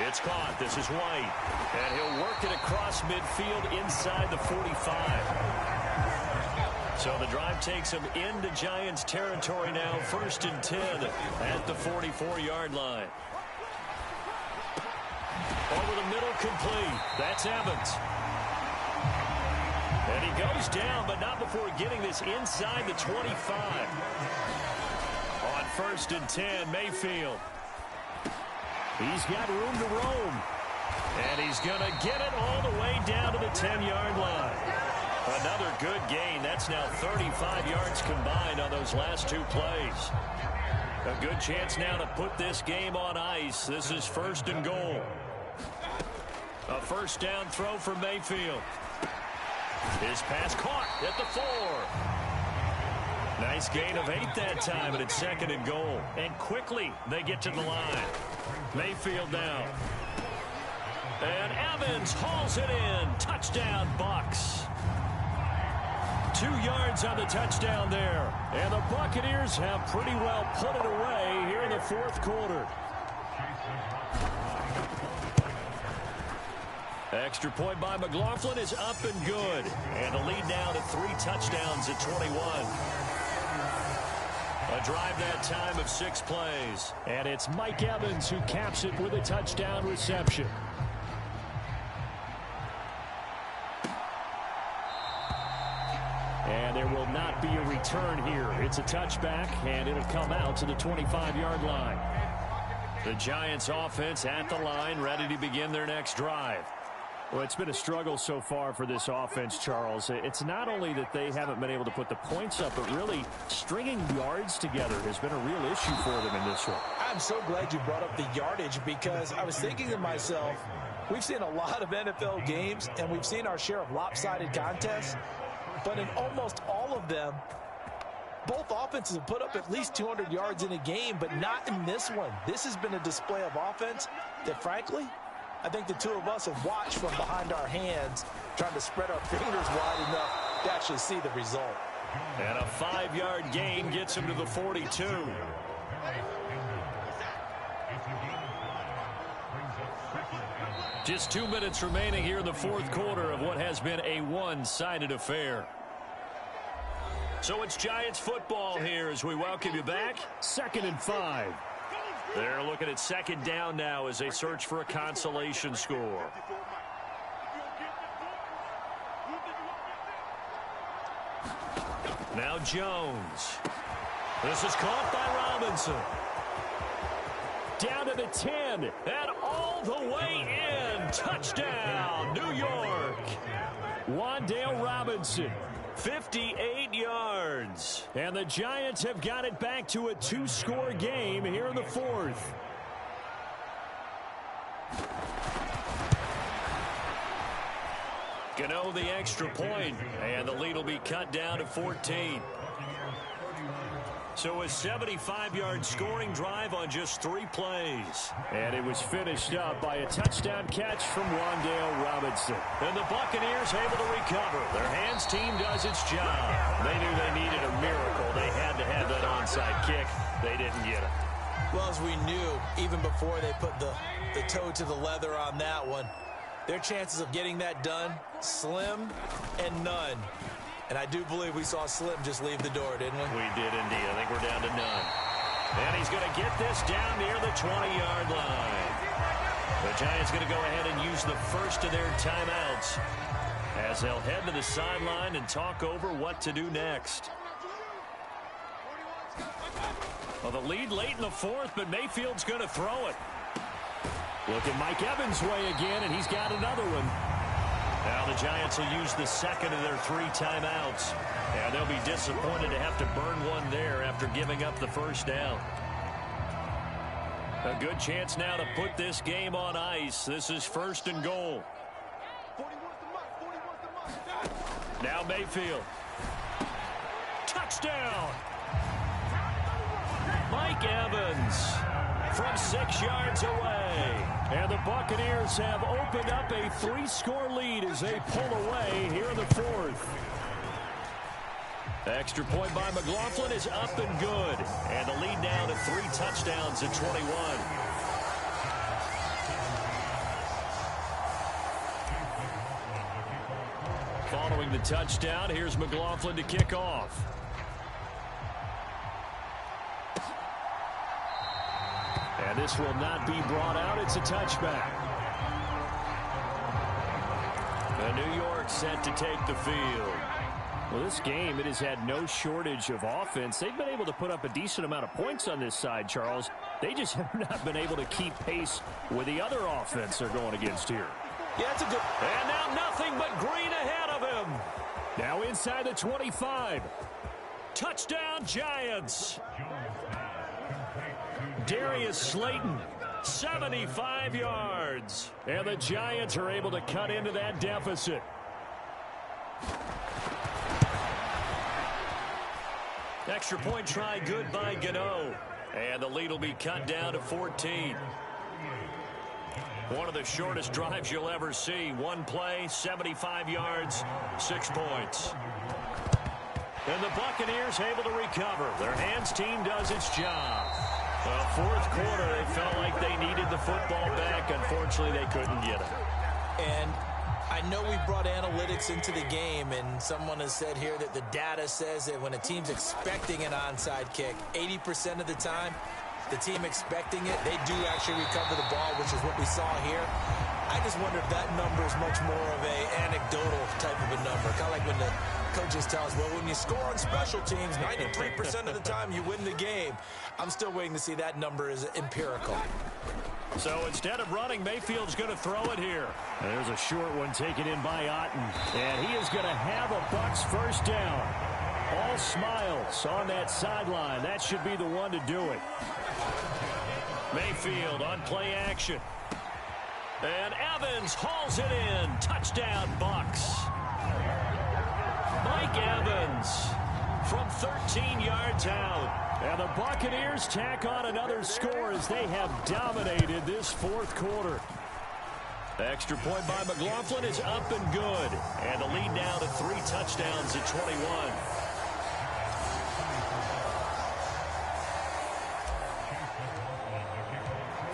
It's caught. This is White. And he'll work it across midfield inside the 45. So the drive takes him into Giants territory now. 1st and 10 at the 44-yard line. Over the middle, complete. That's Evans. And he goes down, but not before getting this inside the 25. On 1st and 10, Mayfield. He's got room to roam. And he's going to get it all the way down to the 10-yard line. Another good gain. That's now 35 yards combined on those last 2 plays. A good chance now to put this game on ice. This is 1st and goal. A first down throw for Mayfield. His pass caught at the 4. Nice gain of 8 that time, and it's 2nd and goal. And quickly they get to the line. Mayfield down. And Evans hauls it in. Touchdown, Bucs. 2 yards on the touchdown there. And the Buccaneers have pretty well put it away here in the fourth quarter. Extra point by McLaughlin is up and good. And the lead now to 3 touchdowns at 21. A drive that time of 6 plays. And it's Mike Evans who caps it with a touchdown reception. And there will not be a return here. It's a touchback, and it'll come out to the 25-yard line. The Giants offense at the line, ready to begin their next drive. Well, it's been a struggle so far for this offense, Charles. It's not only that they haven't been able to put the points up, but really stringing yards together has been a real issue for them in this one. I'm so glad you brought up the yardage, because I was thinking to myself, we've seen a lot of NFL games, and we've seen our share of lopsided contests, but in almost all of them, both offenses have put up at least 200 yards in a game, but not in this one. This has been a display of offense that, frankly, I think the two of us have watched from behind our hands, trying to spread our fingers wide enough to actually see the result. And a 5-yard gain gets him to the 42. Just 2 minutes remaining here in the fourth quarter of what has been a one-sided affair. So it's Giants football here as we welcome you back. 2nd and 5. They're looking at 2nd down now as they search for a consolation score. Now Jones. This is caught by Robinson. Down to the 10 and all the way in. Touchdown, New York. Wan'Dale Robinson, 58 yards. And the Giants have got it back to a 2-score game here in the fourth. Gano the extra point, and the lead will be cut down to 14. So a 75-yard scoring drive on just 3 plays. And it was finished up by a touchdown catch from Wan'Dale Robinson. And the Buccaneers able to recover. Their hands team does its job. They knew they needed a miracle. They had to have that onside kick. They didn't get it. Well, as we knew, even before they put the toe to the leather on that one, their chances of getting that done, slim and none. And I do believe we saw Slim just leave the door, didn't we? We did indeed. I think we're down to none. And he's going to get this down near the 20-yard line. The Giants going to go ahead and use the first of their timeouts as they'll head to the sideline and talk over what to do next. Well, the lead late in the fourth, but Mayfield's going to throw it. Look at Mike Evans' way again, and he's got another one. Now the Giants will use the second of their 3 timeouts. And they'll be disappointed to have to burn one there after giving up the first down. A good chance now to put this game on ice. This is 1st and goal. Now Mayfield. Touchdown! Mike Evans from 6 yards away. And the Buccaneers have opened up a 3-score lead as they pull away here in the fourth. The extra point by McLaughlin is up and good. And the lead now to 3 touchdowns at 21. Following the touchdown, here's McLaughlin to kick off. And this will not be brought out. It's a touchback. The New York set to take the field. Well, this game, it has had no shortage of offense. They've been able to put up a decent amount of points on this side, Charles. They just have not been able to keep pace with the other offense they're going against here. Yeah, it's a good... And now nothing but green ahead of him. Now inside the 25. Touchdown, Giants. Darius Slayton, 75 yards. And the Giants are able to cut into that deficit. Extra point try good by Gano. And the lead will be cut down to 14. One of the shortest drives you'll ever see. 1 play, 75 yards, 6 points. And the Buccaneers able to recover. Their hands team does its job. Well, fourth quarter, they felt like they needed the football back. Unfortunately, they couldn't get it. And I know we brought analytics into the game, and someone has said here that the data says that when a team's expecting an onside kick, 80% of the time, the team expecting it, they do actually recover the ball, which is what we saw here. I just wonder if that number is much more of a anecdotal type of a number. Kind of like when the coaches tell us, well, when you score on special teams, 93% of the time you win the game. I'm still waiting to see that number is empirical. So instead of running, Mayfield's going to throw it here. And there's a short one taken in by Otten. And he is going to have a Bucs first down. All smiles on that sideline. That should be the one to do it. Mayfield on play action. And Evans hauls it in. Touchdown, Bucs. Mike Evans from 13 yards out. And the Buccaneers tack on another score as they have dominated this fourth quarter. The extra point by McLaughlin is up and good. And the lead now to 3 touchdowns at 21.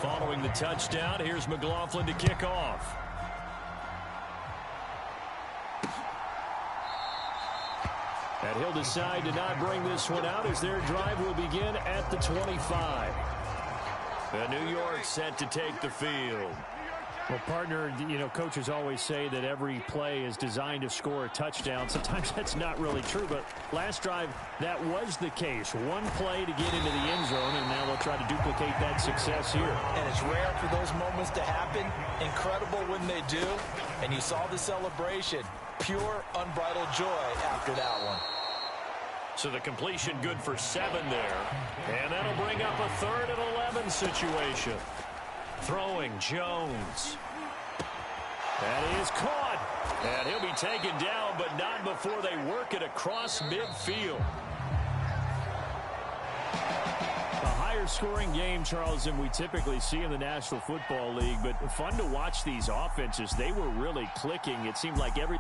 Following the touchdown, here's McLaughlin to kick off. And he'll decide to not bring this one out as their drive will begin at the 25. And New York set to take the field. Well, partner, coaches always say that every play is designed to score a touchdown. Sometimes that's not really true, but last drive, that was the case. One play to get into the end zone, and now they'll try to duplicate that success here. And it's rare for those moments to happen. Incredible when they do. And you saw the celebration. Pure, unbridled joy after that one. So the completion good for 7 there. And that'll bring up a 3rd and 11 situation. Throwing Jones. That is caught. And he'll be taken down, but not before they work it across midfield. A higher scoring game, Charles, than we typically see in the National Football League. But fun to watch these offenses. They were really clicking. It seemed like every...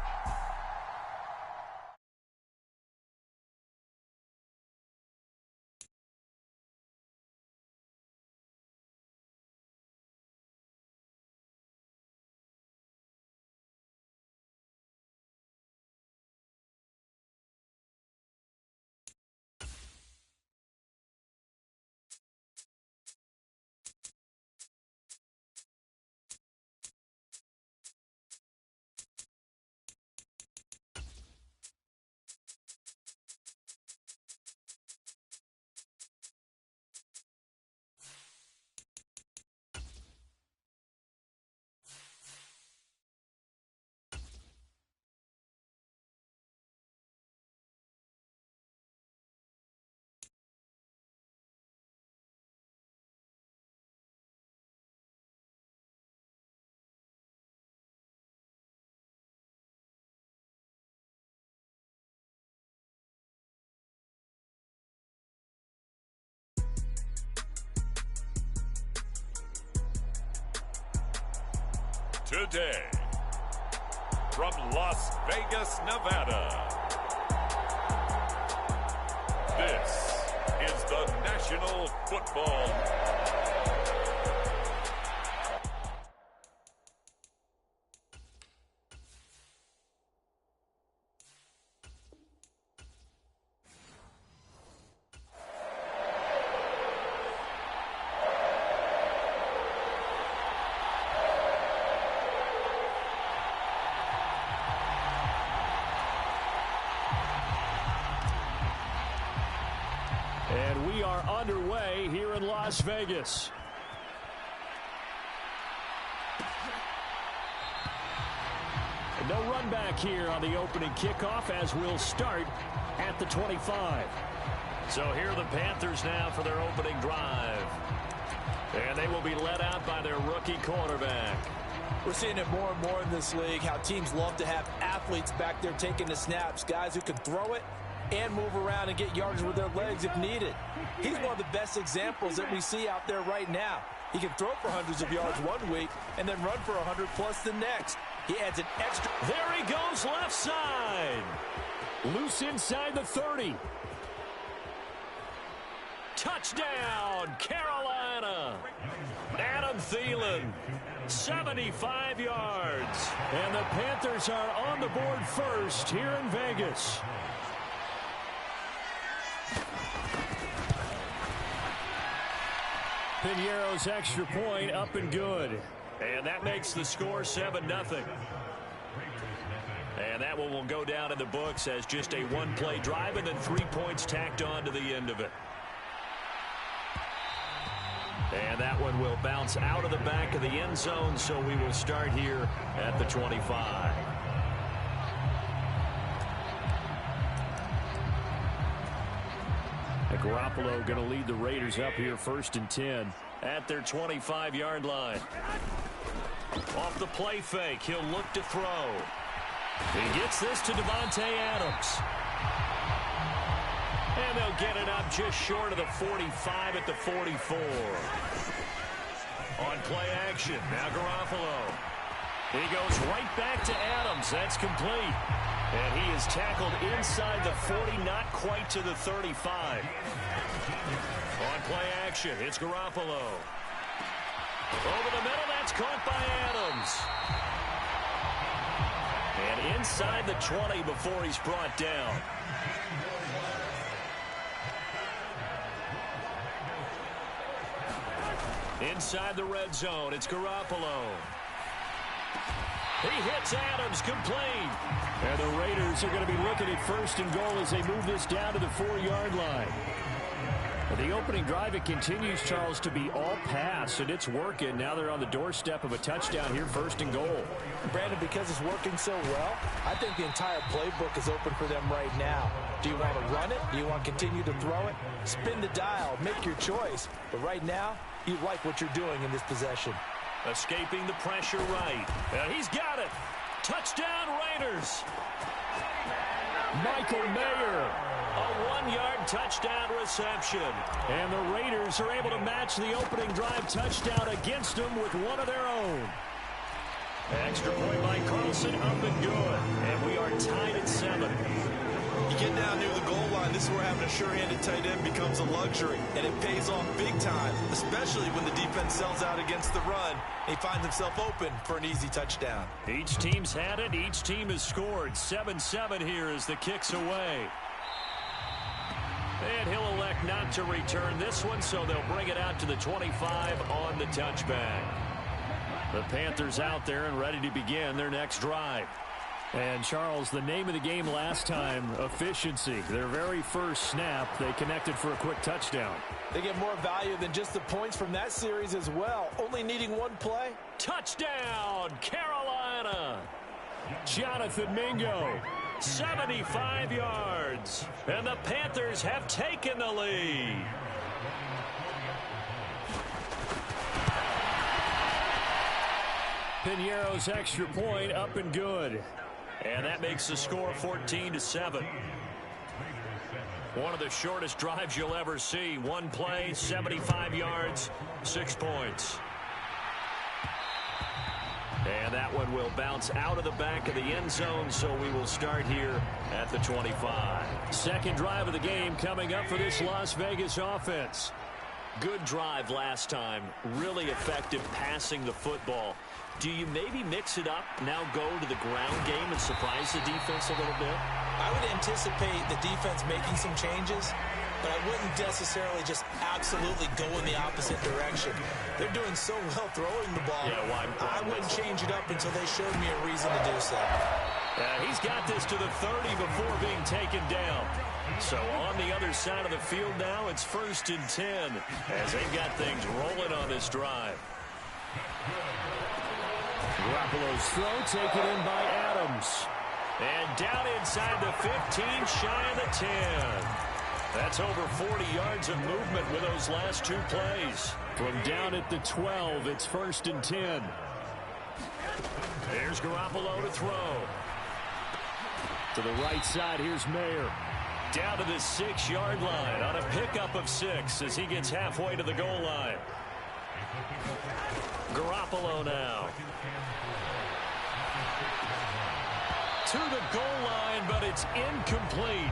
Today, from Las Vegas, Nevada, this is the National Football. And we are underway here in Las Vegas. And no run back here on the opening kickoff as we'll start at the 25. So here are the Panthers now for their opening drive. And they will be led out by their rookie quarterback. We're seeing it more and more in this league, how teams love to have athletes back there taking the snaps, guys who can throw it and move around and get yards with their legs if needed. He's one of the best examples that we see out there right now. He can throw for hundreds of yards one week and then run for 100+ the next. He adds an extra. There he goes left side. Loose inside the 30. Touchdown, Carolina. Adam Thielen, 75 yards. And the Panthers are on the board first here in Vegas. Piñeiro's extra point up and good. And that makes the score 7-0. And that one will go down in the books as just a one-play drive and then 3 points tacked on to the end of it. And that one will bounce out of the back of the end zone, so we will start here at the 25. Garoppolo going to lead the Raiders up here 1st and 10 at their 25-yard line. Off the play fake, he'll look to throw. He gets this to Davante Adams. And they'll get it up just short of the 45 at the 44. On play action, now Garoppolo. He goes right back to Adams. That's complete. And he is tackled inside the 40, not quite to the 35. On play action, it's Garoppolo. Over the middle, that's caught by Adams. And inside the 20 before he's brought down. Inside the red zone, it's Garoppolo. He hits Adams, complete. And the Raiders are going to be looking at 1st and goal as they move this down to the 4-yard line. The opening drive, it continues, Charles, to be all pass, and it's working. Now they're on the doorstep of a touchdown here, 1st and goal. Brandon, because it's working so well, I think the entire playbook is open for them right now. Do you want to run it? Do you want to continue to throw it? Spin the dial, make your choice. But right now, you like what you're doing in this possession. Escaping the pressure right. And he's got it. Touchdown, Raiders. Michael Mayer. A 1-yard touchdown reception. And the Raiders are able to match the opening drive touchdown against them with one of their own. Extra point by Carlson, up and good. And we are tied at 7. You get down near the goal line, this is where having a sure-handed tight end becomes a luxury, and it pays off big time, especially when the defense sells out against the run. He finds himself open for an easy touchdown. Each team's had it. Each team has scored. 7-7 here as the kick's away. And he'll elect not to return this one, so they'll bring it out to the 25 on the touchback. The Panthers out there and ready to begin their next drive. And, Charles, the name of the game last time, efficiency. Their very first snap, they connected for a quick touchdown. They get more value than just the points from that series as well. Only needing one play. Touchdown, Carolina. Jonathan Mingo, 75 yards. And the Panthers have taken the lead. Piñeiro's extra point up and good. And that makes the score 14-7. One of the shortest drives you'll ever see. One play, 75 yards, 6 points. And that one will bounce out of the back of the end zone, so we will start here at the 25. Second drive of the game coming up for this Las Vegas offense. Good drive last time. Really effective passing the football. Do you maybe mix it up, now go to the ground game and surprise the defense a little bit? I would anticipate the defense making some changes, but I wouldn't necessarily just absolutely go in the opposite direction. They're doing so well throwing the ball. Yeah, why I wouldn't change it up until they showed me a reason to do so. He's got this to the 30 before being taken down. So on the other side of the field now, it's 1st and 10 as they've got things rolling on this drive. Garoppolo's throw taken in by Adams. And down inside the 15, shy of the 10. That's over 40 yards of movement with those last 2 plays. From down at the 12, it's 1st and 10. There's Garoppolo to throw. To the right side, here's Mayer. Down to the 6-yard line on a pickup of 6 as he gets halfway to the goal line. Garoppolo now. To the goal line, but it's incomplete.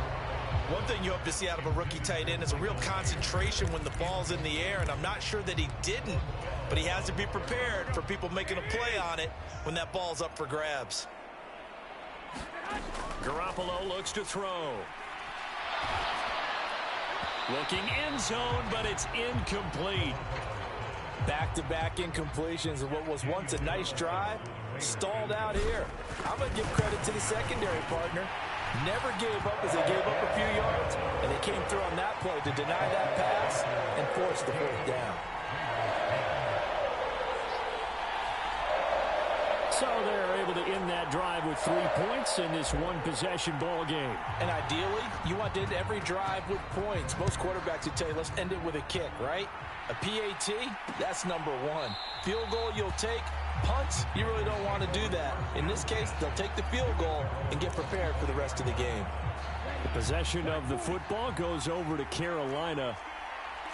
One thing you hope to see out of a rookie tight end is a real concentration when the ball's in the air, and I'm not sure that he didn't, but he has to be prepared for people making a play on it when that ball's up for grabs. Garoppolo looks to throw. Looking end zone, but it's incomplete. Back-to-back incompletions of what was once a nice drive, stalled out here. I'm going to give credit to the secondary partner. Never gave up as they gave up a few yards, and they came through on that play to deny that pass and force the 4th down. able to end that drive with 3 points in this one-possession ball game. And ideally, you want to end every drive with points. Most quarterbacks would tell you, let's end it with a kick, right? A PAT, that's number one. Field goal you'll take. Punts, you really don't want to do that. In this case, they'll take the field goal and get prepared for the rest of the game. The possession of the football goes over to Carolina.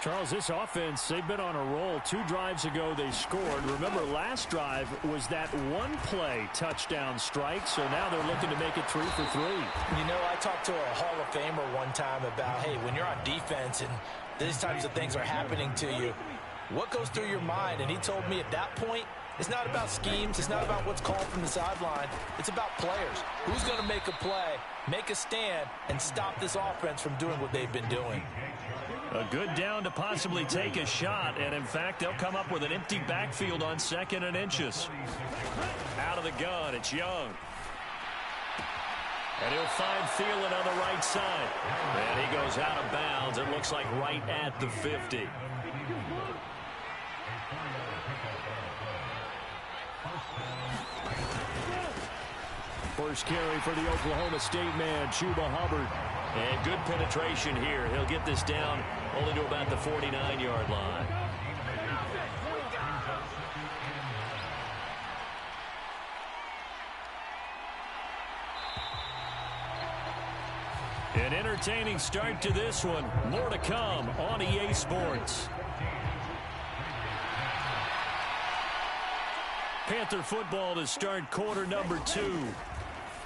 Charles, this offense, they've been on a roll. 2 drives ago, they scored. Remember, last drive was that one-play touchdown strike, so now they're looking to make it 3 for 3. You know, I talked to a Hall of Famer one time about, hey, when you're on defense and these types of things are happening to you, what goes through your mind? And he told me at that point, it's not about schemes. It's not about what's called from the sideline. It's about players. Who's going to make a play, make a stand, and stop this offense from doing what they've been doing? A good down to possibly take a shot, and in fact, they'll come up with an empty backfield on 2nd and inches. Out of the gun, it's Young. And he'll find Thielen on the right side. And he goes out of bounds. It looks like right at the 50. First carry for the Oklahoma State man, Chuba Hubbard. And good penetration here. He'll get this down only to about the 49-yard line. An entertaining start to this one. More to come on EA Sports. Panther football to start quarter number 2.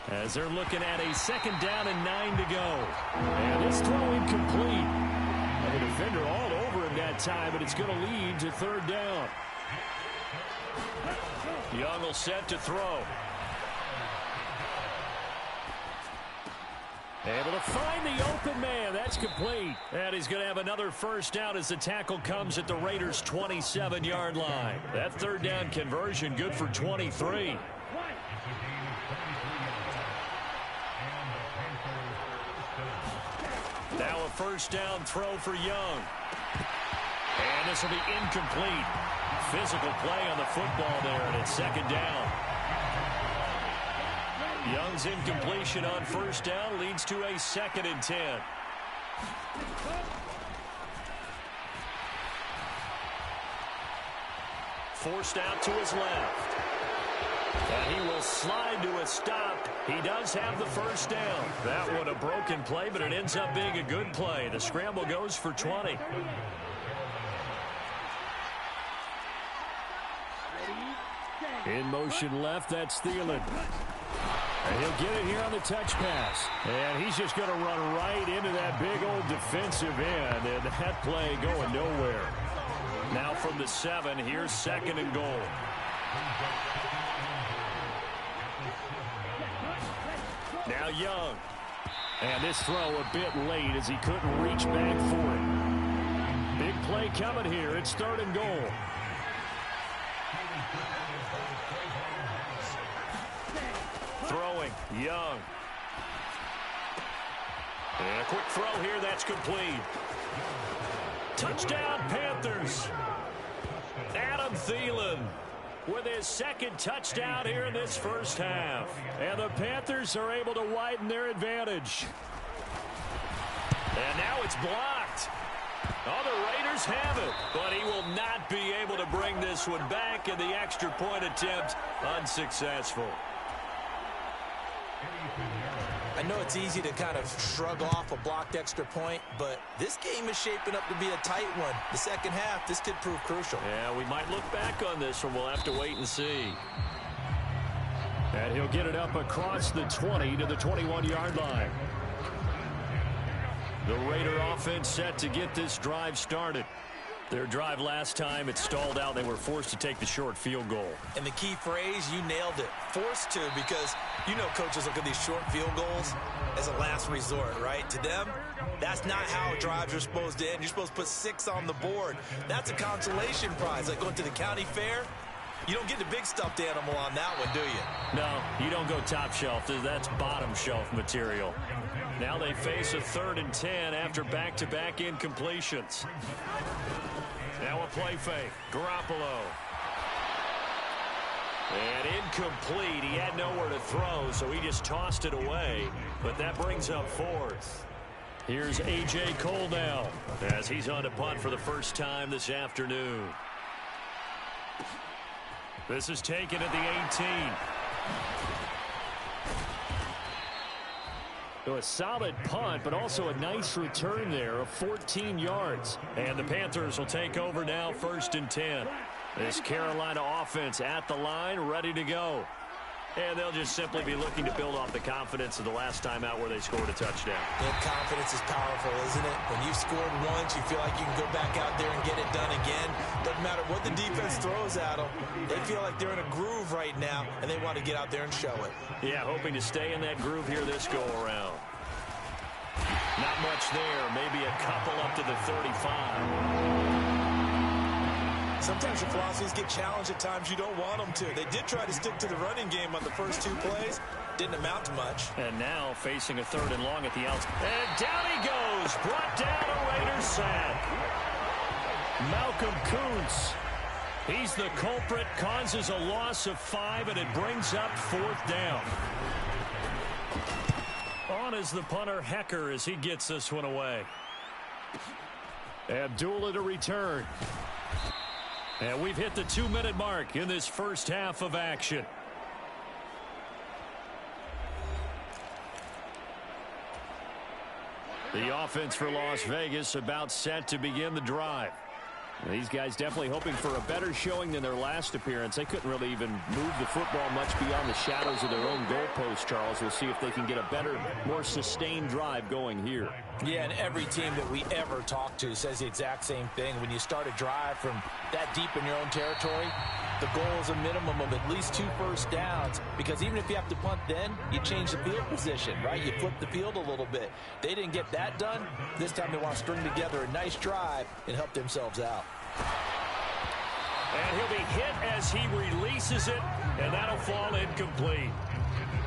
As they're looking at a 2nd down and 9 to go. And this throw incomplete. And the defender all over him that time, but it's going to lead to 3rd down. Young will set to throw. Able to find the open man. That's complete. And he's going to have another first down as the tackle comes at the Raiders' 27-yard line. That 3rd down conversion good for 23. Now a first down throw for Young. And this will be incomplete. Physical play on the football there, and it's 2nd down. Young's incompletion on first down leads to a 2nd and 10. Forced out to his left. And he will slide to a stop. He does have the first down. That one a broken play, but it ends up being a good play. The scramble goes for 20. In motion left, that's Thielen. And he'll get it here on the touch pass. And he's just going to run right into that big old defensive end. And that play going nowhere. Now from the 7, here's 2nd and goal. Now Young. And this throw a bit late as he couldn't reach back for it. Big play coming here. It's 3rd and goal. Throwing, Young. And a quick throw here, that's complete. Touchdown, Panthers. Adam Thielen with his 2nd touchdown here in this first half. And the Panthers are able to widen their advantage. And now it's blocked. Oh, the Raiders have it, but he will not be able to bring this one back, and the extra point attempt unsuccessful. I know it's easy to kind of shrug off a blocked extra point, but this game is shaping up to be a tight one. The 2nd half, this could prove crucial. Yeah, we might look back on this one. We'll have to wait and see. And he'll get it up across the 20 to the 21-yard line. The Raider offense set to get this drive started. Their drive last time, it stalled out. They were forced to take the short field goal. And the key phrase, you nailed it. Forced to, because you know coaches look at these short field goals as a last resort, right? To them, that's not how drives are supposed to end. You're supposed to put 6 on the board. That's a consolation prize. Like going to the county fair, you don't get the big stuffed animal on that one, do you? No, you don't go top shelf. That's bottom shelf material. Now they face a 3rd and 10 after back-to-back incompletions. Now a play fake. Garoppolo. And incomplete. He had nowhere to throw, so he just tossed it away. But that brings up fourth. Here's A.J. Cole now as he's on to punt for the first time this afternoon. This is taken at the 18. So a solid punt, but also a nice return there of 14 yards. And the Panthers will take over now, 1st and 10. This Carolina offense at the line, ready to go. And they'll just simply be looking to build off the confidence of the last time out where they scored a touchdown. And confidence is powerful, isn't it? When you've scored once, you feel like you can go back out there and get it done again. Doesn't matter what the defense throws at them. They feel like they're in a groove right now, and they want to get out there and show it. Yeah, hoping to stay in that groove here this go-around. Not much there. Maybe a couple up to the 35. Sometimes your philosophies get challenged at times you don't want them to. They did try to stick to the running game on the first 2 plays. Didn't amount to much. And now facing a 3rd and long at the outside. And down he goes. Brought down a Raiders sack. Malcolm Kuntz. He's the culprit. Causes a loss of 5, and it brings up 4th down. On is the punter, Hecker, as he gets this one away. Abdullah to return. And we've hit the 2-minute mark in this first half of action. The offense for Las Vegas about set to begin the drive. These guys definitely hoping for a better showing than their last appearance. They couldn't really even move the football much beyond the shadows of their own goalpost, Charles. We'll see if they can get a better, more sustained drive going here. Yeah, and every team that we ever talk to says the exact same thing. When you start a drive from that deep in your own territory, the goal is a minimum of at least 2 first downs, because even if you have to punt then, you change the field position, right? You flip the field a little bit. They didn't get that done. This time they want to string together a nice drive and help themselves out. And he'll be hit as he releases it, and that'll fall incomplete.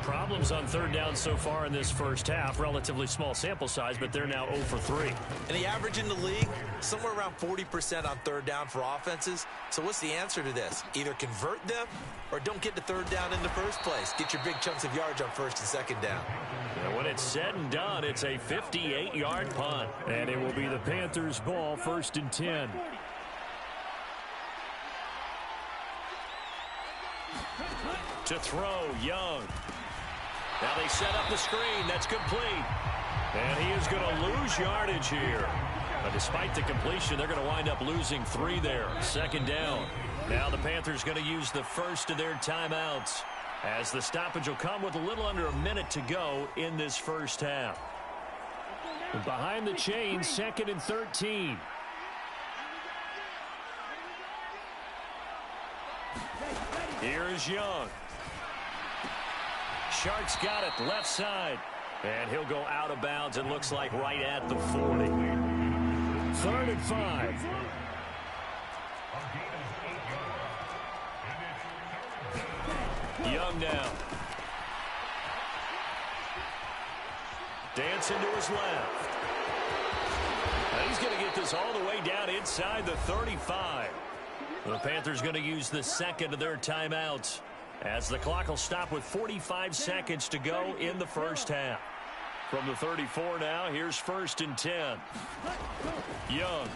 Problems on 3rd down so far in this first half. Relatively small sample size, but they're now 0 for 3. And the average in the league, somewhere around 40% on 3rd down for offenses. So what's the answer to this? Either convert them or don't get to 3rd down in the first place. Get your big chunks of yards on 1st and 2nd down. And when it's said and done, it's a 58-yard punt. And it will be the Panthers' ball, 1st and 10. To throw, Young. Now they set up the screen. That's complete. And he is going to lose yardage here. But despite the completion, they're going to wind up losing 3 there. 2nd down. Now the Panthers going to use the first of their timeouts, as the stoppage will come with a little under a minute to go in this first half. Behind the chains, 2nd and 13. Here is Young. Sharks got it left side. And he'll go out of bounds, it looks like right at the 40. 3rd and 5. Young now. Dancing to his left. Now he's going to get this all the way down inside the 35. The Panthers going to use the 2nd of their timeouts, as the clock will stop with 45 seconds to go in the first half. From the 34 now, here's 1st and 10. Young.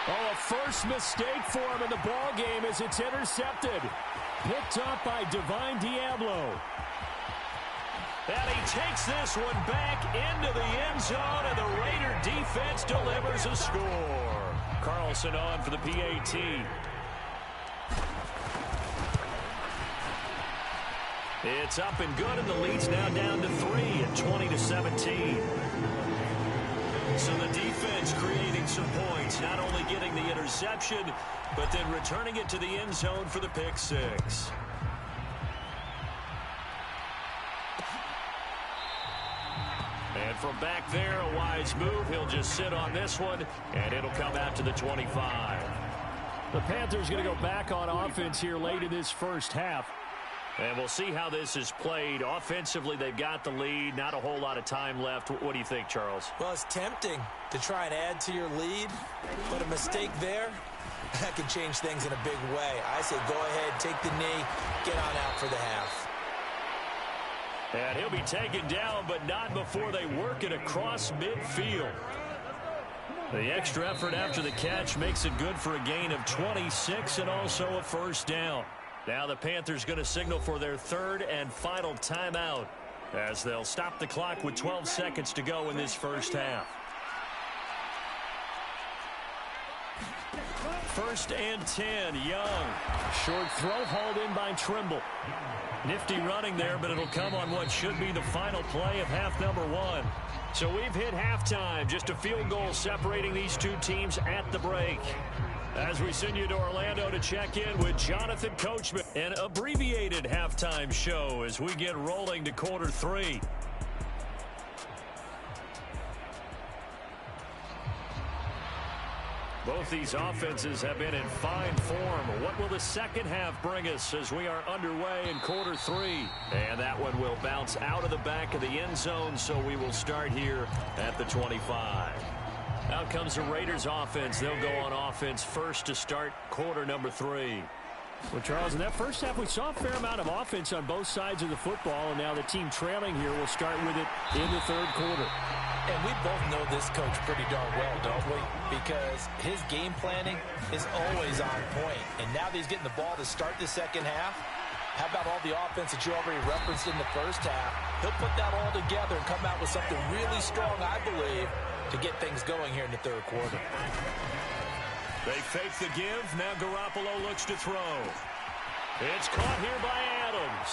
Oh, a first mistake for him in the ball game as it's intercepted. Picked up by Divine Diablo. And he takes this one back into the end zone, and the Raider defense delivers a score. Carlson on for the PAT. It's up and good, and the lead's now down to 3 at 20-17. So the defense creating some points, not only getting the interception, but then returning it to the end zone for the pick 6. And from back there, a wise move. He'll just sit on this one, and it'll come out to the 25. The Panthers going to go back on offense here late in this first half. And we'll see how this is played. Offensively, they've got the lead. Not a whole lot of time left. What do you think, Charles? Well, it's tempting to try and add to your lead, but a mistake there that can change things in a big way. I say go ahead, take the knee, get on out for the half. And he'll be taken down, but not before they work it across midfield. The extra effort after the catch makes it good for a gain of 26 and also a first down. Now the Panthers going to signal for their third and final timeout as they'll stop the clock with 12 seconds to go in this first half. First and 10, Young. Short throw hauled in by Trimble. Nifty running there, but it'll come on what should be the final play of half number one. So we've hit halftime, just a field goal separating these two teams at the break. As we send you to Orlando to check in with Jonathan Coachman, an abbreviated halftime show as we get rolling to quarter three. Both these offenses have been in fine form. What will the second half bring us as we are underway in quarter three? And that one will bounce out of the back of the end zone, so we will start here at the 25. Out comes the Raiders offense. They'll go on offense first to start quarter number three. Well, Charles, in that first half, we saw a fair amount of offense on both sides of the football, and now the team trailing here will start with it in the third quarter. And we both know this coach pretty darn well, don't we? Because his game planning is always on point. And now that he's getting the ball to start the second half, how about all the offense that you already referenced in the first half? He'll put that all together and come out with something really strong, I believe, to get things going here in the third quarter. They fake the give. Now Garoppolo looks to throw. It's caught here by Adams.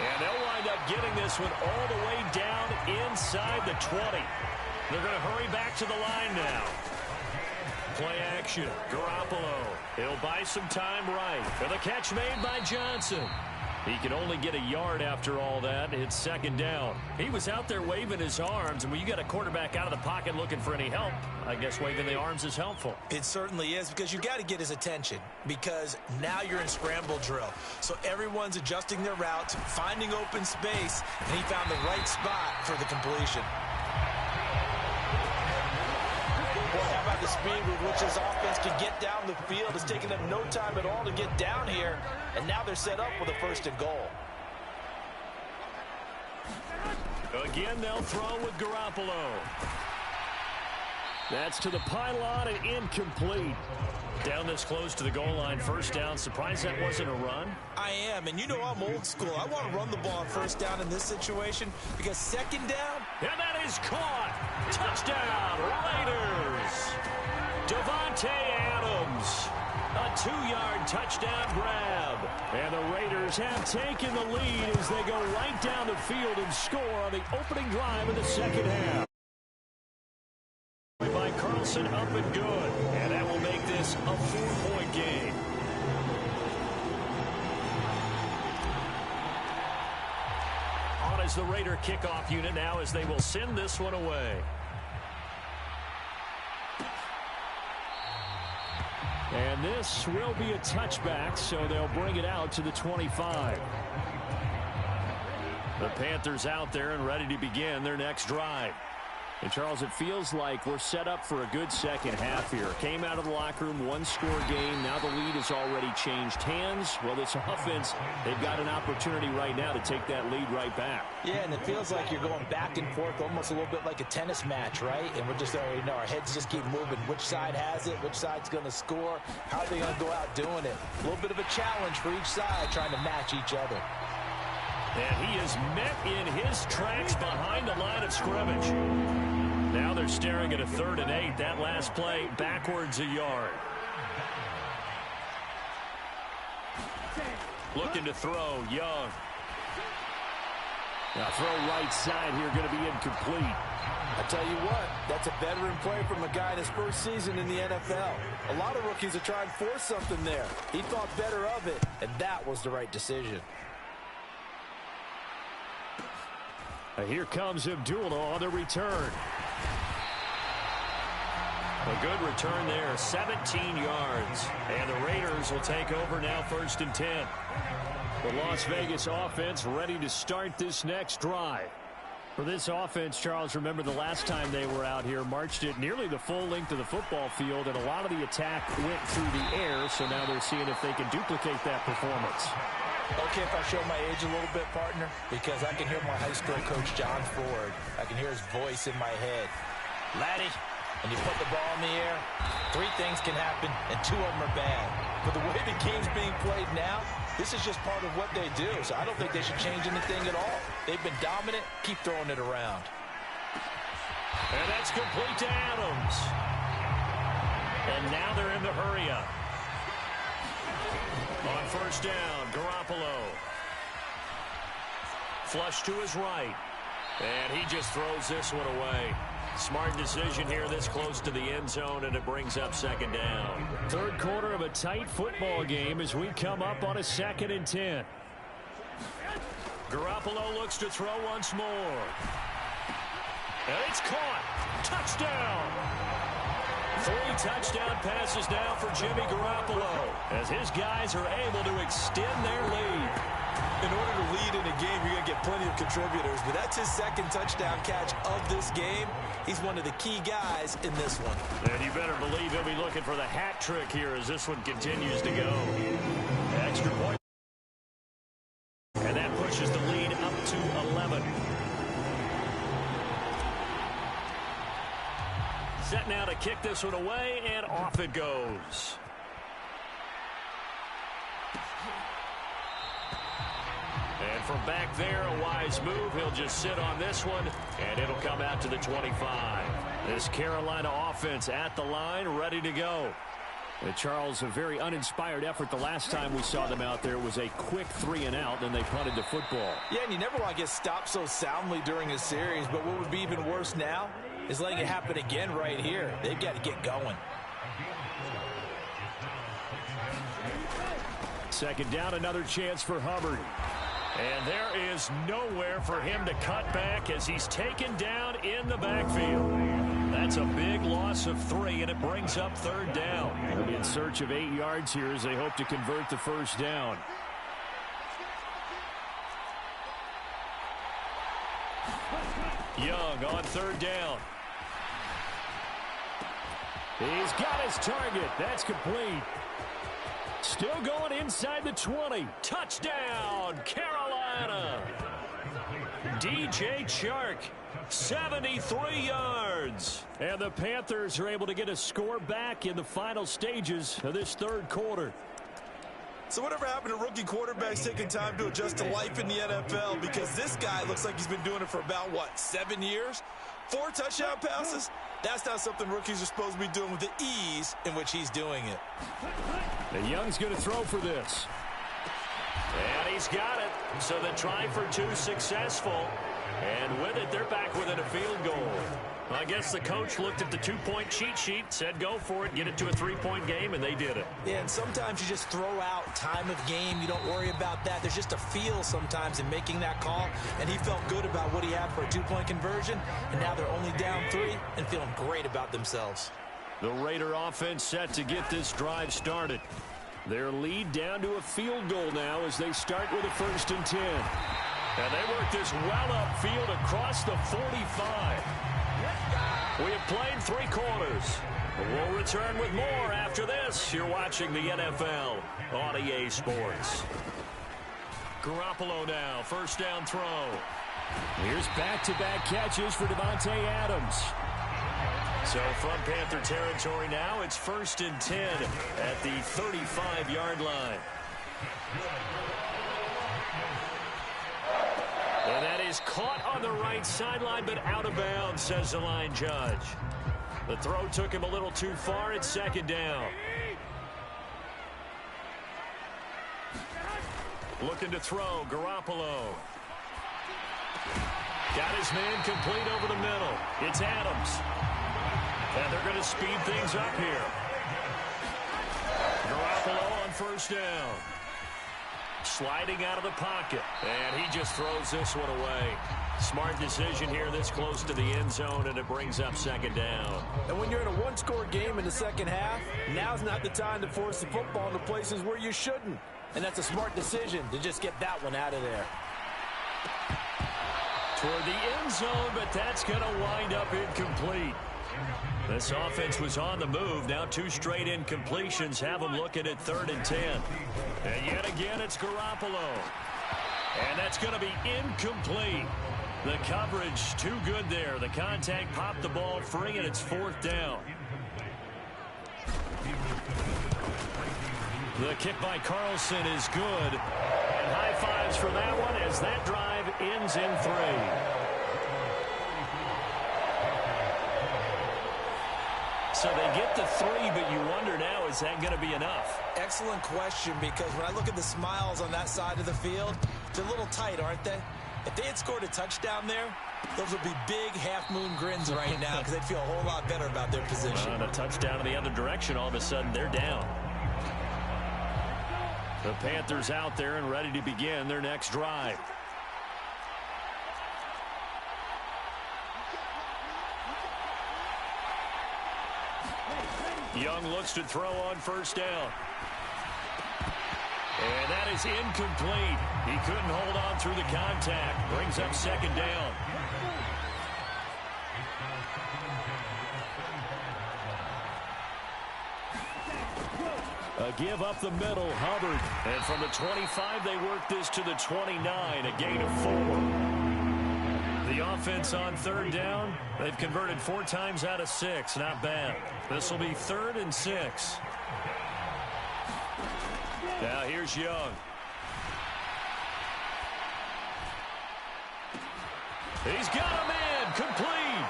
And they'll wind up getting this one all the way down inside the 20. They're going to hurry back to the line now. Play action. Garoppolo. He'll buy some time right. For the catch made by Johnson. He can only get a yard after all that. It's second down. He was out there waving his arms, and when you got a quarterback out of the pocket looking for any help, I guess waving the arms is helpful. It certainly is, because you got to get his attention, because now you're in scramble drill. So everyone's adjusting their routes, finding open space, and he found the right spot for the completion. Boy, how about the speed with which his offense can get down the field? It's taking them no time at all to get down here, and now they're set up with a first and goal. Again, they'll throw with Garoppolo. That's to the pylon and incomplete. Down this close to the goal line, first down. Surprised that wasn't a run? I am, and you know I'm old school. I want to run the ball on first down in this situation, because second down. And that is caught. Touchdown, Raiders. Devontae Adams. A 2-yard touchdown grab. And the Raiders have taken the lead as they go right down the field and score on the opening drive of the second half. By Carlson, up and good. And that will make this a 4-point game. On as the Raider kickoff unit now as they will send this one away. And this will be a touchback, so they'll bring it out to the 25. The Panthers out there and ready to begin their next drive. And, Charles, it feels like we're set up for a good second half here. Came out of the locker room, one-score game. Now the lead has already changed hands. Well, this offense, they've got an opportunity right now to take that lead right back. Yeah, and it feels like you're going back and forth, almost a little bit like a tennis match, right? And we're just already know our heads just keep moving. Which side has it? Which side's going to score? How are they going to go out doing it? A little bit of a challenge for each side, trying to match each other. And he is met in his tracks behind the line of scrimmage. Now they're staring at a 3rd and 8. That last play backwards a yard. Looking to throw, Young. Now throw right side here, going to be incomplete. I tell you what, that's a veteran play from a guy in his first season in the NFL. A lot of rookies are trying to force something there. He thought better of it, and that was the right decision. Here comes Abdullah on the return. A good return there, 17 yards. And the Raiders will take over now, 1st and 10. The Las Vegas offense ready to start this next drive. For this offense, Charles, remember the last time they were out here, marched it nearly the full length of the football field, and a lot of the attack went through the air, so now they're seeing if they can duplicate that performance. Okay, if I show my age a little bit, partner, because I can hear my high school coach, John Ford. I can hear his voice in my head. Laddie, when you put the ball in the air, 3 things can happen, and 2 of them are bad. But the way the game's being played now, this is just part of what they do, so I don't think they should change anything at all. They've been dominant. Keep throwing it around. And that's complete to Adams. And now they're in the hurry up. On first down, Garoppolo. Flush to his right. And he just throws this one away. Smart decision here this close to the end zone, and it brings up second down. Third quarter of a tight football game as we come up on a 2nd and 10. Garoppolo looks to throw once more. And it's caught. Touchdown. 3 touchdown passes now for Jimmy Garoppolo as his guys are able to extend their lead. In order to lead in a game, you're going to get plenty of contributors, but that's his 2nd touchdown catch of this game. He's one of the key guys in this one. And you better believe he'll be looking for the hat trick here as this one continues to go. Extra point. And that pushes the lead up to 11. Set now to kick this one away, and off it goes. And from back there, a wise move. He'll just sit on this one, and it'll come out to the 25. This Carolina offense at the line, ready to go. Charles, a very uninspired effort the last time we saw them out there. It was a quick 3 and out, then they punted the football. Yeah, and you never want to get stopped so soundly during a series, but what would be even worse now is letting it happen again right here. They've got to get going. Second down, another chance for Hubbard. And there is nowhere for him to cut back as he's taken down in the backfield. That's a big loss of 3, and it brings up 3rd down. In search of 8 yards here as they hope to convert the first down. Young on 3rd down. He's got his target. That's complete. Still going inside the 20. Touchdown, Carolina. DJ Chark, 73 yards. And the Panthers are able to get a score back in the final stages of this 3rd quarter. So whatever happened to rookie quarterbacks taking time to adjust to life in the NFL? Because this guy looks like he's been doing it for about, 7 years? 4 touchdown passes? That's not something rookies are supposed to be doing with the ease in which he's doing it. And Young's going to throw for this. And he's got it. So the try for 2 successful. And with it, they're back within a field goal. I guess the coach looked at the 2-point cheat sheet, said go for it, get it to a 3-point game, and they did it. Yeah, and sometimes you just throw out time of game. You don't worry about that. There's just a feel sometimes in making that call, and he felt good about what he had for a 2-point conversion, and now they're only down 3 and feeling great about themselves. The Raider offense set to get this drive started. Their lead down to a field goal now as they start with a 1st and 10. And they work this well upfield across the 45. We have played 3 quarters. We'll return with more after this. You're watching the NFL on EA Sports. Garoppolo now, 1st down throw. Here's back-to-back catches for Davante Adams. So from Panther territory now, it's 1st and 10 at the 35-yard line. And that is caught on the right sideline, but out of bounds, says the line judge. The throw took him a little too far. It's 2nd down. Looking to throw, Garoppolo. Got his man complete over the middle. It's Adams. And they're going to speed things up here. Garoppolo on 1st down. Sliding out of the pocket. And he just throws this one away. Smart decision here this close to the end zone, and it brings up 2nd down. And when you're in a 1-score game in the second half, now's not the time to force the football into places where you shouldn't. And that's a smart decision to just get that one out of there. for the end zone, but that's going to wind up incomplete. This offense was on the move. Now 2 straight incompletions have them looking at 3rd and 10. And yet again, it's Garoppolo. And that's going to be incomplete. The coverage too good there. The contact popped the ball free, and it's 4th down. The kick by Carlson is good. And high fives for that one as that drive ends in 3. So they get to 3, but you wonder now, is that going to be enough? Excellent question, because when I look at the smiles on that side of the field, they're a little tight, aren't they? If they had scored a touchdown there, those would be big half-moon grins right now because they'd feel a whole lot better about their position. On a touchdown in the other direction, all of a sudden they're down. The Panthers out there and ready to begin their next drive. Young looks to throw on 1st down. And that is incomplete. He couldn't hold on through the contact. Brings up 2nd down. A give up the middle, Hubbard. And from the 25, they work this to the 29, a gain of 4. The offense on 3rd down, they've converted 4 times out of 6. Not bad. This will be 3rd and 6. Now here's Young. He's got a man, complete.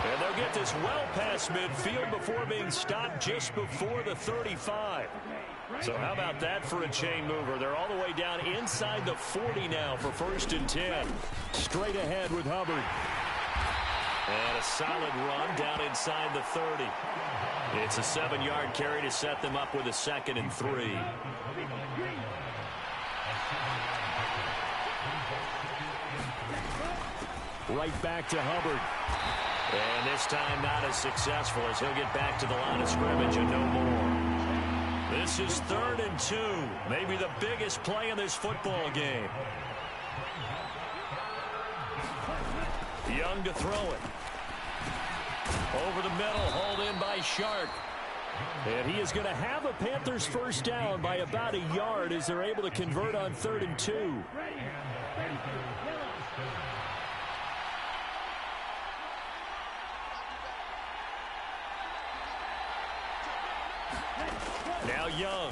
And they'll get this well past midfield before being stopped just before the 35. So how about that for a chain mover? They're all the way down inside the 40 now for 1st and 10. Straight ahead with Hubbard. And a solid run down inside the 30. It's a 7-yard carry to set them up with a 2nd and 3. Right back to Hubbard. And this time not as successful as he'll get back to the line of scrimmage and no more. This is 3rd and 2. Maybe the biggest play in this football game. Young to throw it. Over the middle, hauled in by Shark. And he is going to have a Panthers 1st down by about a yard as they're able to convert on 3rd and 2. Now Young.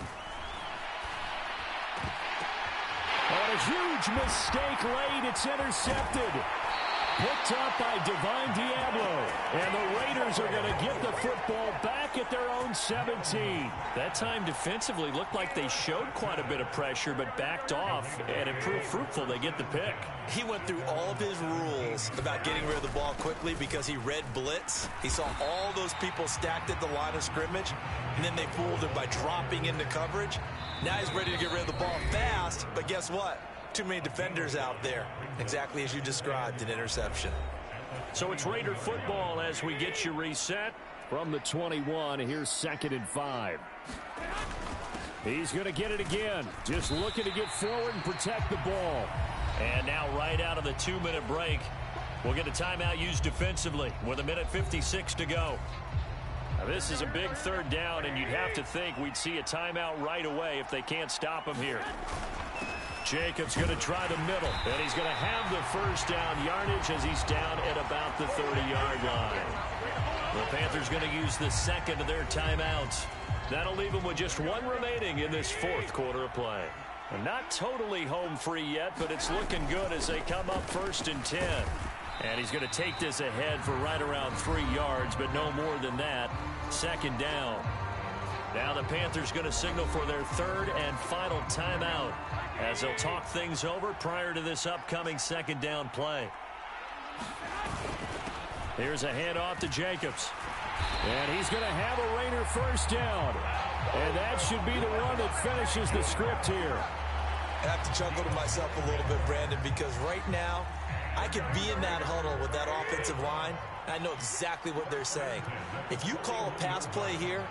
On a huge mistake late, it's intercepted. Picked up by Divine Diablo. And the Raiders are going to get the football back at their own 17. That time defensively looked like they showed quite a bit of pressure but backed off, and it proved fruitful. They get the pick. He went through all of his rules about getting rid of the ball quickly because he read blitz. He saw all those people stacked at the line of scrimmage, and then they fooled him by dropping into coverage. Now he's ready to get rid of the ball fast, but guess what? Too many defenders out there. Exactly as you described, an interception. So it's Raider football as we get you reset. From the 21, here's 2nd and 5. He's going to get it again. Just looking to get forward and protect the ball. And now right out of the 2-minute break, we'll get a timeout used defensively with 1:56 to go. Now this is a big 3rd down, and you'd have to think we'd see a timeout right away if they can't stop him here. Jacobs going to try the middle, and he's going to have the 1st down yardage as he's down at about the 30-yard line. The Panthers going to use the 2nd of their timeouts. That'll leave them with just 1 remaining in this 4th quarter of play. And not totally home free yet, but it's looking good as they come up 1st and 10. And he's going to take this ahead for right around 3 yards, but no more than that. 2nd down. Now the Panthers going to signal for their 3rd and final timeout as they'll talk things over prior to this upcoming 2nd down play. Here's a handoff to Jacobs. And he's going to have a Raider 1st down. And that should be the one that finishes the script here. I have to chuckle to myself a little bit, Brandon, because right now I could be in that huddle with that offensive line. I know exactly what they're saying. If you call a pass play here,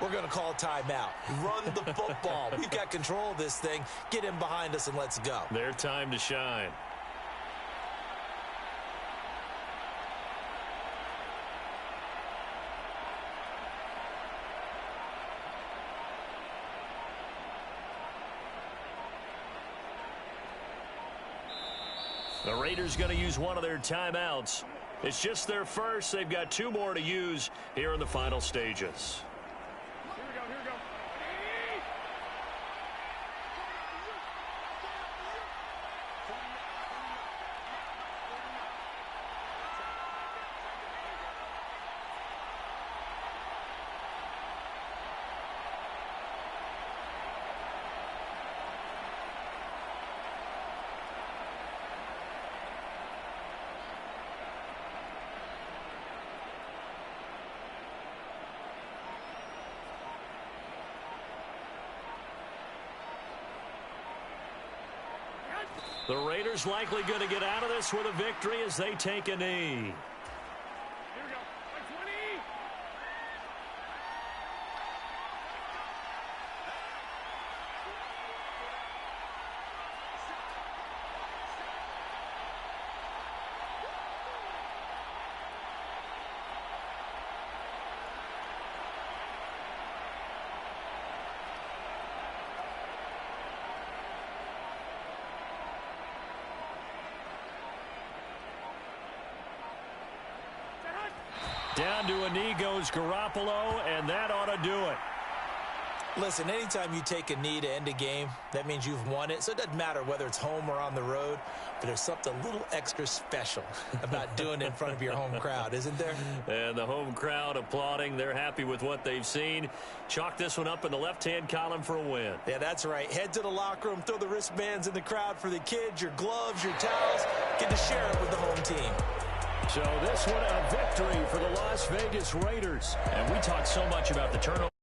we're going to call a timeout. Run the football. We've got control of this thing. Get in behind us and let's go. Their time to shine. The Raiders going to use one of their timeouts. It's just their first. They've got 2 more to use here in the final stages. The Raiders likely going to get out of this with a victory as they take a knee. Down to a knee goes Garoppolo, and that ought to do it. Listen, anytime you take a knee to end a game, that means you've won it. So it doesn't matter whether it's home or on the road, but there's something a little extra special about doing it in front of your home crowd, isn't there? And the home crowd applauding. They're happy with what they've seen. Chalk this one up in the left-hand column for a win. Yeah, that's right. Head to the locker room, throw the wristbands in the crowd for the kids, your gloves, your towels. Get to share it with the home team. So this one a victory for the Las Vegas Raiders. And we talked so much about the turnover.